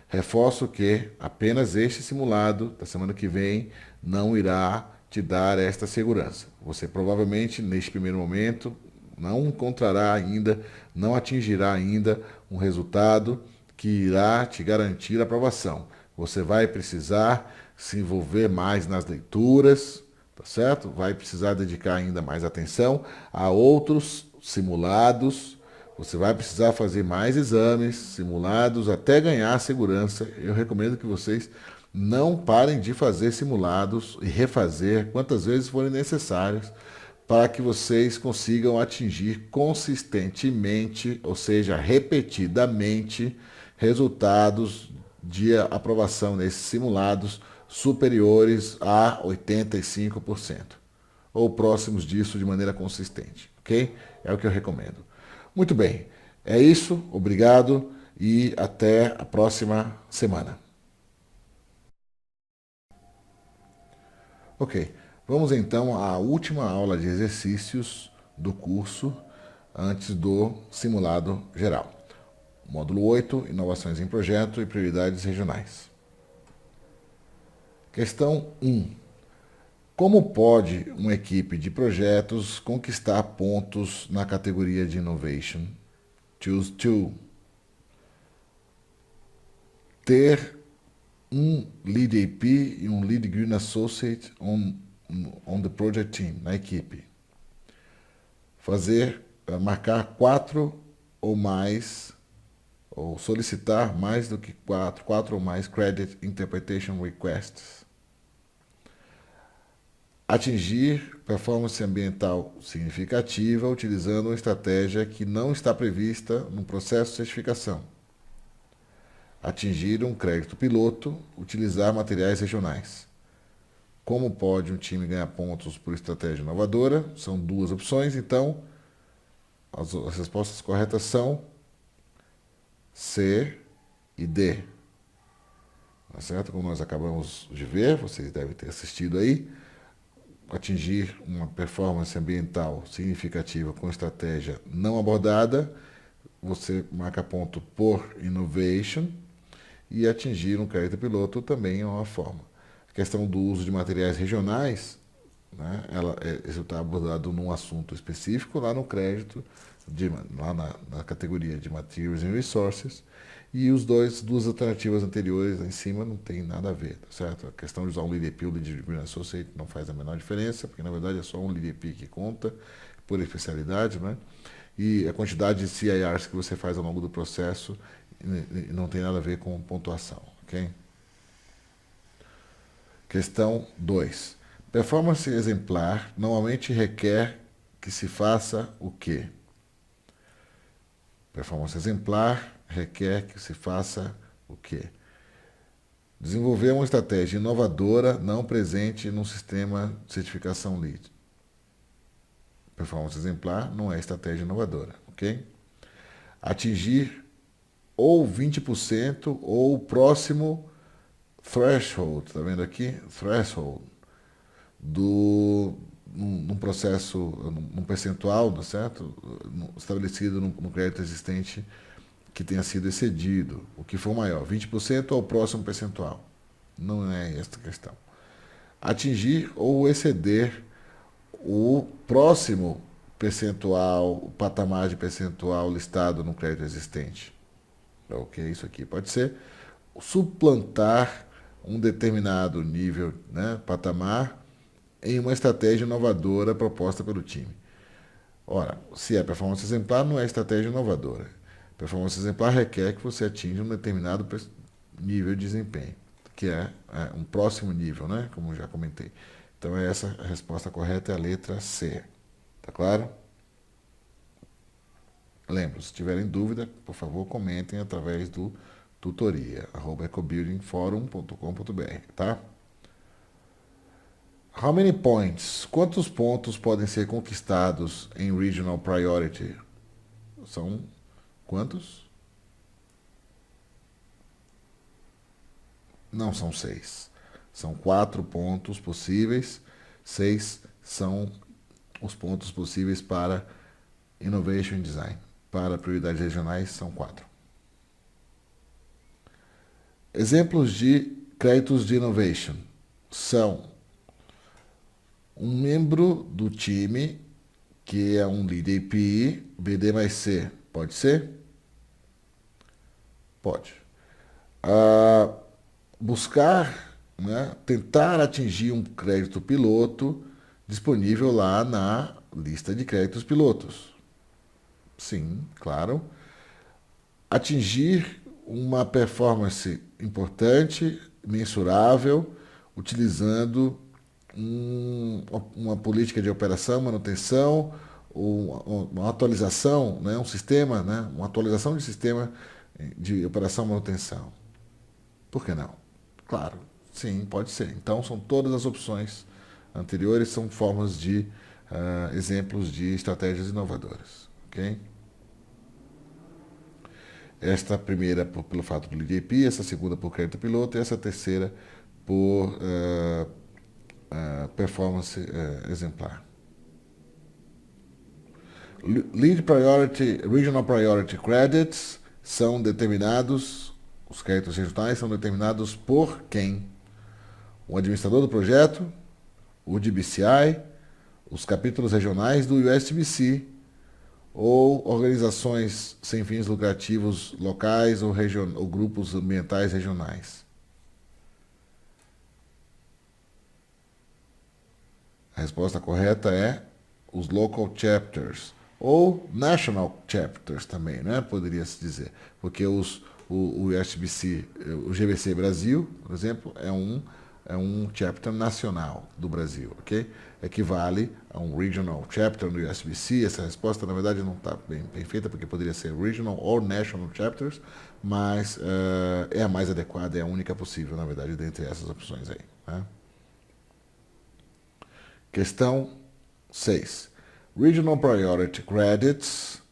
Reforço que apenas este simulado da semana que vem não irá te dar esta segurança. Você provavelmente, neste primeiro momento, não encontrará ainda, não atingirá ainda um resultado que irá te garantir a aprovação. Você vai precisar se envolver mais nas leituras, tá certo? Vai precisar dedicar ainda mais atenção a outros simulados. Você vai precisar fazer mais exames simulados até ganhar segurança. Eu recomendo que vocês não parem de fazer simulados e refazer quantas vezes forem necessários para que vocês consigam atingir consistentemente, ou seja, repetidamente, resultados de aprovação nesses simulados superiores a 85%, ou próximos disso de maneira consistente, ok? É o que eu recomendo. Muito bem, é isso, obrigado e até a próxima semana. Ok, vamos então à última aula de exercícios do curso antes do simulado geral. Módulo 8, inovações em projeto e prioridades regionais. Questão 1. Como pode uma equipe de projetos conquistar pontos na categoria de Innovation? Choose 2. Ter um Lead AP e um Lead Green Associate on the project team, na equipe. Marcar 4 ou mais, ou solicitar mais do que 4 ou mais Credit Interpretation Requests. Atingir performance ambiental significativa utilizando uma estratégia que não está prevista no processo de certificação. Atingir um crédito piloto, utilizar materiais regionais. Como pode um time ganhar pontos por estratégia inovadora? São duas opções, então as respostas corretas são C e D. Tá certo? Como nós acabamos de ver, vocês devem ter assistido aí. Atingir uma performance ambiental significativa com estratégia não abordada, você marca ponto por innovation, e atingir um crédito piloto também é uma forma. A questão do uso de materiais regionais, né, isso está abordado num assunto específico lá no crédito, lá na categoria de Materials and Resources, e duas alternativas anteriores em cima não tem nada a ver, tá certo? A questão de usar um Lead AP ou Lead Green Associate não faz a menor diferença, porque na verdade é só um Lead AP que conta, por especialidade, né? E a quantidade de CIRs que você faz ao longo do processo não tem nada a ver com pontuação, ok? Questão 2. Performance exemplar normalmente requer que se faça o quê? Performance exemplar requer que se faça o quê? Desenvolver uma estratégia inovadora não presente num sistema de certificação LEED. Performance exemplar não é estratégia inovadora, ok? Atingir ou 20% ou o próximo threshold, tá vendo aqui? Threshold num processo, num percentual, tá certo? Estabelecido no crédito existente que tenha sido excedido. O que for maior, 20% ou o próximo percentual. Não é esta a questão. Atingir ou exceder o próximo percentual, o patamar de percentual listado no crédito existente. Ok, isso aqui pode ser suplantar um determinado nível, né, patamar, em uma estratégia inovadora proposta pelo time. Ora, se é performance exemplar, não é estratégia inovadora. Performance exemplar requer que você atinja um determinado nível de desempenho, que é um próximo nível, né, como já comentei. Então, essa a resposta correta é a letra C. Tá claro? Lembro, se tiverem dúvida, por favor, comentem através do tutoria@ecobuildingforum.com.br, tá? How many points? Quantos pontos podem ser conquistados em Regional Priority? São quantos? Não são 6. São 4 pontos possíveis. 6 são os pontos possíveis para Innovation Design. Para prioridades regionais, são 4. Exemplos de créditos de innovation são um membro do time que é um lead API, BD mais C. Pode ser? Pode. Buscar, né, tentar atingir um crédito piloto disponível lá na lista de créditos pilotos. Sim, claro. Atingir uma performance importante, mensurável, utilizando uma política de operação, manutenção, uma atualização, né, um sistema, né, uma atualização de sistema de operação e manutenção. Por que não? Claro, sim, pode ser. Então, são todas as opções anteriores, são formas de exemplos de estratégias inovadoras. Ok? Esta primeira pelo fato do lead API, essa segunda por crédito piloto e essa terceira por performance exemplar. Lead Priority, Regional Priority Credits são determinados, os créditos regionais são determinados por quem? O administrador do projeto, o DBCI, os capítulos regionais do USDBC ou organizações sem fins lucrativos locais ou grupos ambientais regionais. A resposta correta é os local chapters ou national chapters também, né? Poderia-se dizer, porque o USBC, o GBC Brasil, por exemplo, é um chapter nacional do Brasil, ok? Equivale a um regional chapter no USBC. Essa resposta, na verdade, não está bem feita, porque poderia ser regional ou national chapters, mas é a mais adequada, é a única possível, na verdade, dentre essas opções aí, né? Questão 6. Regional priority credits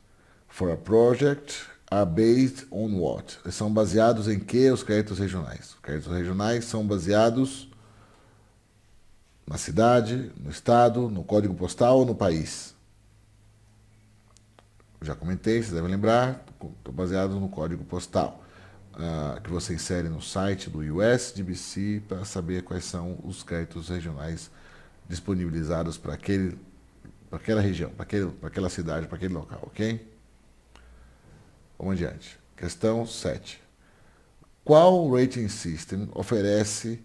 for a project are based on what? São baseados em que os créditos regionais? Os créditos regionais são baseados na cidade, no estado, no código postal ou no país? Já comentei, vocês devem lembrar, estou baseado no código postal, que você insere no site do USDBC para saber quais são os créditos regionais disponibilizados para aquela região, para aquela cidade, para aquele local, ok? Vamos adiante. Questão 7. Qual rating system oferece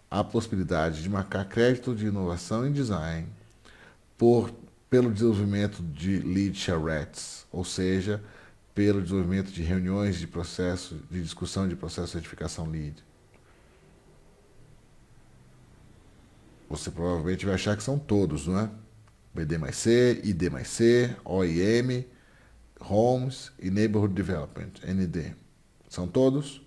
a possibilidade de marcar crédito de inovação em design pelo desenvolvimento de lead charrettes, ou seja, pelo desenvolvimento de reuniões de processo, de discussão de processo de certificação lead? Você provavelmente vai achar que são todos, não é? BD mais C, ID mais C, OIM, Homes e Neighborhood Development, ND. São todos?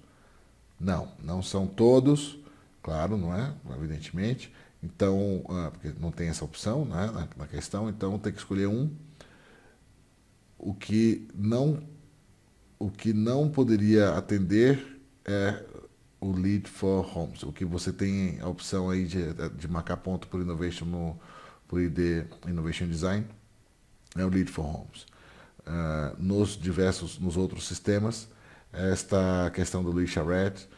Não, não são todos, claro, não é? Evidentemente. Então, porque não tem essa opção, né, na questão, então tem que escolher um. O que não poderia atender é o Lead for Homes. O que você tem a opção aí de marcar ponto por Innovation por ID Innovation Design é o Lead for Homes. Nos outros sistemas, esta questão do Lead Charrette,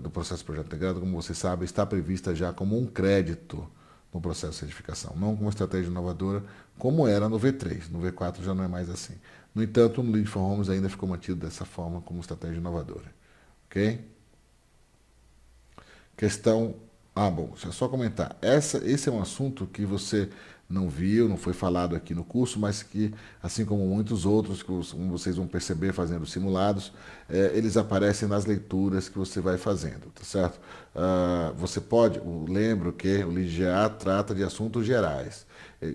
do processo de projeto integrado, como você sabe, está prevista já como um crédito no processo de certificação, não como estratégia inovadora, como era no V3. No V4 já não é mais assim. No entanto, no Lead for Homes ainda ficou mantido dessa forma como estratégia inovadora. Ok? Questão... bom, deixa eu só comentar. Esse é um assunto que você não viu, não foi falado aqui no curso, mas que, assim como muitos outros, que vocês vão perceber fazendo simulados, eles aparecem nas leituras que você vai fazendo, tá certo? Você pode, lembro que o LEED-GA trata de assuntos gerais,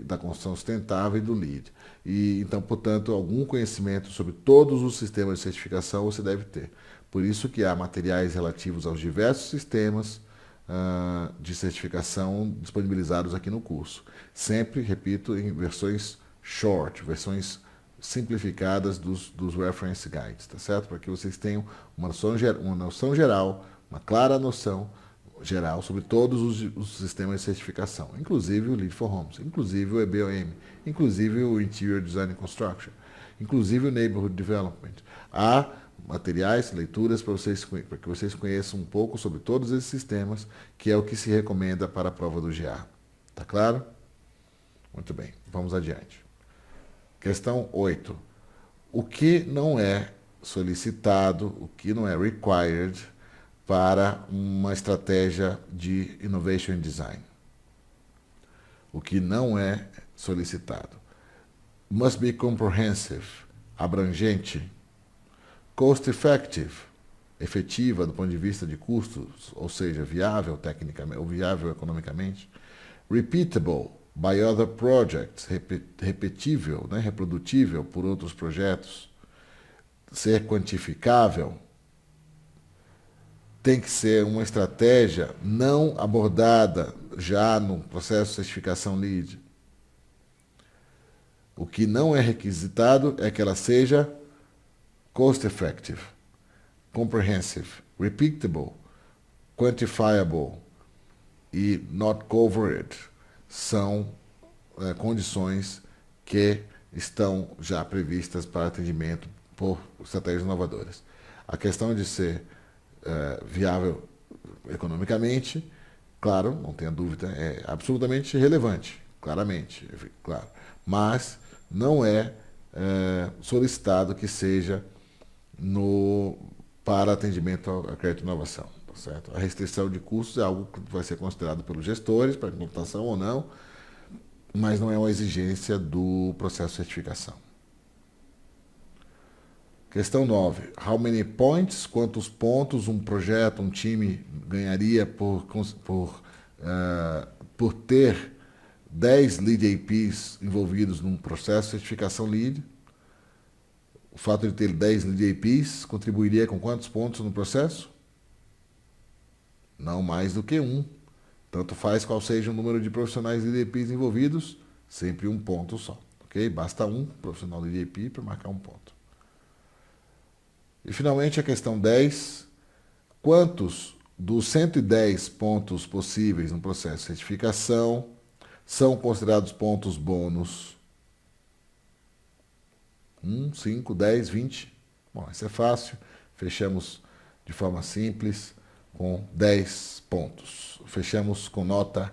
da construção sustentável e do LEED. E, então, portanto, algum conhecimento sobre todos os sistemas de certificação você deve ter. Por isso que há materiais relativos aos diversos sistemas de certificação disponibilizados aqui no curso. Sempre, repito, em versões short, versões simplificadas dos reference guides, tá certo? Para que vocês tenham uma noção geral, uma clara noção geral sobre todos os sistemas de certificação, inclusive o Lead for Homes, inclusive o EBOM, inclusive o Interior Design and Construction, inclusive o Neighborhood Development. Há materiais, leituras para que vocês conheçam um pouco sobre todos esses sistemas, que é o que se recomenda para a prova do GA. Tá claro? Muito bem, vamos adiante. Questão 8. O que não é solicitado, o que não é required para uma estratégia de Innovation Design? O que não é solicitado. Must be comprehensive, abrangente. Cost effective, efetiva do ponto de vista de custos, ou seja, viável tecnicamente, ou viável economicamente. Repeatable by other projects, repetível, né, reprodutível por outros projetos. Ser quantificável. Tem que ser uma estratégia não abordada já no processo de certificação LEED. O que não é requisitado é que ela seja cost effective, comprehensive, repeatable, quantifiable e not covered. São condições que estão já previstas para atendimento por estratégias inovadoras. A questão de ser viável economicamente, claro, não tenha dúvida, é absolutamente relevante, claramente, claro. Mas não é solicitado que seja para atendimento a crédito de inovação. Tá certo? A restrição de custos é algo que vai ser considerado pelos gestores para implantação ou não, mas não é uma exigência do processo de certificação. Questão 9. How many points? Quantos pontos um projeto, um time ganharia por ter 10 Lead APs envolvidos num processo de certificação LEED? O fato de ter 10 Lead APs contribuiria com quantos pontos no processo? Não mais do que 1. Tanto faz qual seja o número de profissionais Lead APs envolvidos, sempre um ponto só. Ok? Basta um profissional Lead AP para marcar um ponto. E finalmente a questão 10. Quantos dos 110 pontos possíveis no processo de certificação são considerados pontos bônus? 1, 5, 10, 20. Bom, isso é fácil. Fechamos de forma simples com 10 pontos. Fechamos com nota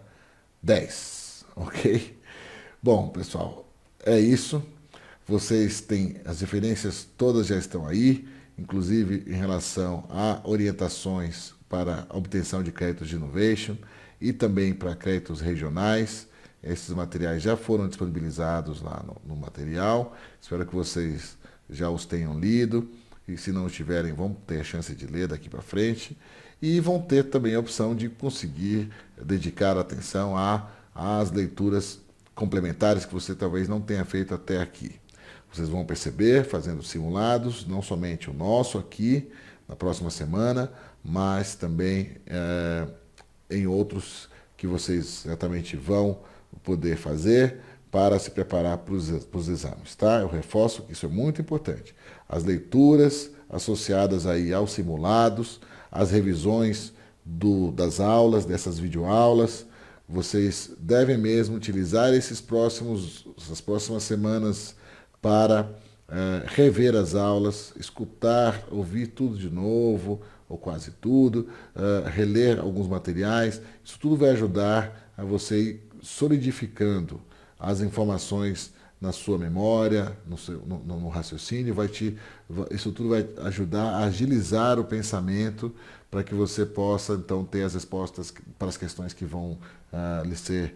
10, ok? Bom, pessoal, é isso. Vocês têm as referências, todas já estão aí, inclusive em relação a orientações para a obtenção de créditos de innovation e também para créditos regionais. Esses materiais já foram disponibilizados lá no material. Espero que vocês já os tenham lido. E se não tiverem, vão ter a chance de ler daqui para frente. E vão ter também a opção de conseguir dedicar atenção às leituras complementares que você talvez não tenha feito até aqui. Vocês vão perceber, fazendo simulados, não somente o nosso aqui, na próxima semana, mas também em outros que vocês certamente vão poder fazer para se preparar para os exames, tá? Eu reforço que isso é muito importante. As leituras associadas aí aos simulados, as revisões das aulas, dessas videoaulas, vocês devem mesmo utilizar essas próximas semanas para rever as aulas, escutar, ouvir tudo de novo, ou quase tudo, reler alguns materiais. Isso tudo vai ajudar a você ir solidificando as informações na sua memória, no raciocínio. Isso tudo vai ajudar a agilizar o pensamento para que você possa, então, ter as respostas para as questões que vão lhe ser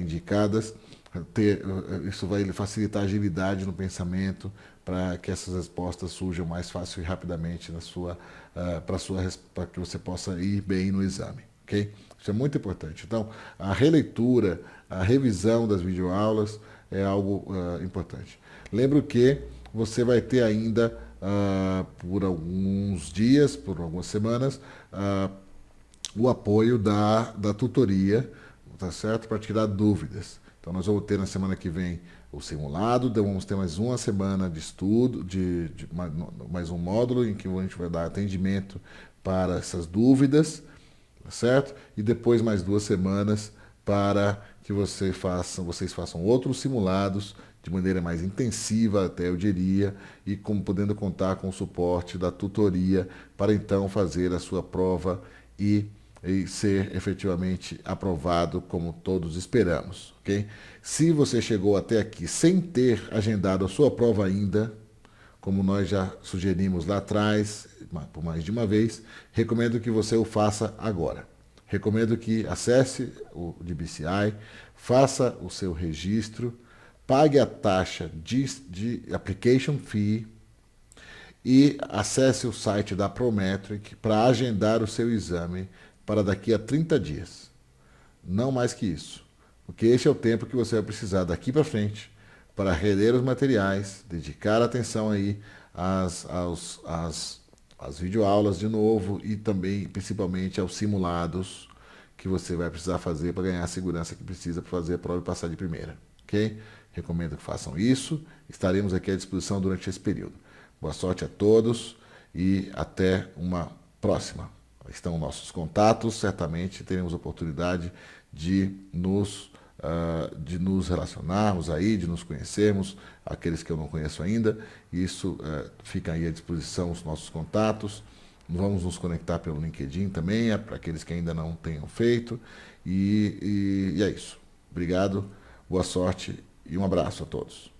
indicadas. Isso vai facilitar a agilidade no pensamento para que essas respostas surjam mais fácil e rapidamente para que você possa ir bem no exame, ok? Isso é muito importante. Então, a releitura, a revisão das videoaulas é algo importante. Lembro que você vai ter ainda, por alguns dias, por algumas semanas, o apoio da tutoria, tá certo? Para tirar dúvidas. Então, nós vamos ter na semana que vem o simulado, vamos ter mais uma semana de estudo, mais um módulo em que a gente vai dar atendimento para essas dúvidas, certo? E depois mais 2 semanas para que vocês façam outros simulados de maneira mais intensiva, até eu diria, e podendo contar com o suporte da tutoria para então fazer a sua prova e ser efetivamente aprovado como todos esperamos, ok? Se você chegou até aqui sem ter agendado a sua prova ainda, como nós já sugerimos lá atrás, por mais de uma vez, recomendo que você o faça agora. Recomendo que acesse o DBCI, faça o seu registro, pague a taxa de application fee e acesse o site da Prometric para agendar o seu exame para daqui a 30 dias. Não mais que isso. Porque esse é o tempo que você vai precisar daqui para frente para reler os materiais, dedicar atenção aí às videoaulas de novo e também, principalmente, aos simulados que você vai precisar fazer para ganhar a segurança que precisa para fazer a prova e passar de primeira. Ok? Recomendo que façam isso. Estaremos aqui à disposição durante esse período. Boa sorte a todos e até uma próxima. Estão nossos contatos, certamente teremos oportunidade de nos relacionarmos aí, de nos conhecermos, aqueles que eu não conheço ainda. Isso fica aí à disposição os nossos contatos. Vamos nos conectar pelo LinkedIn também, para aqueles que ainda não tenham feito. E é isso. Obrigado, boa sorte e um abraço a todos.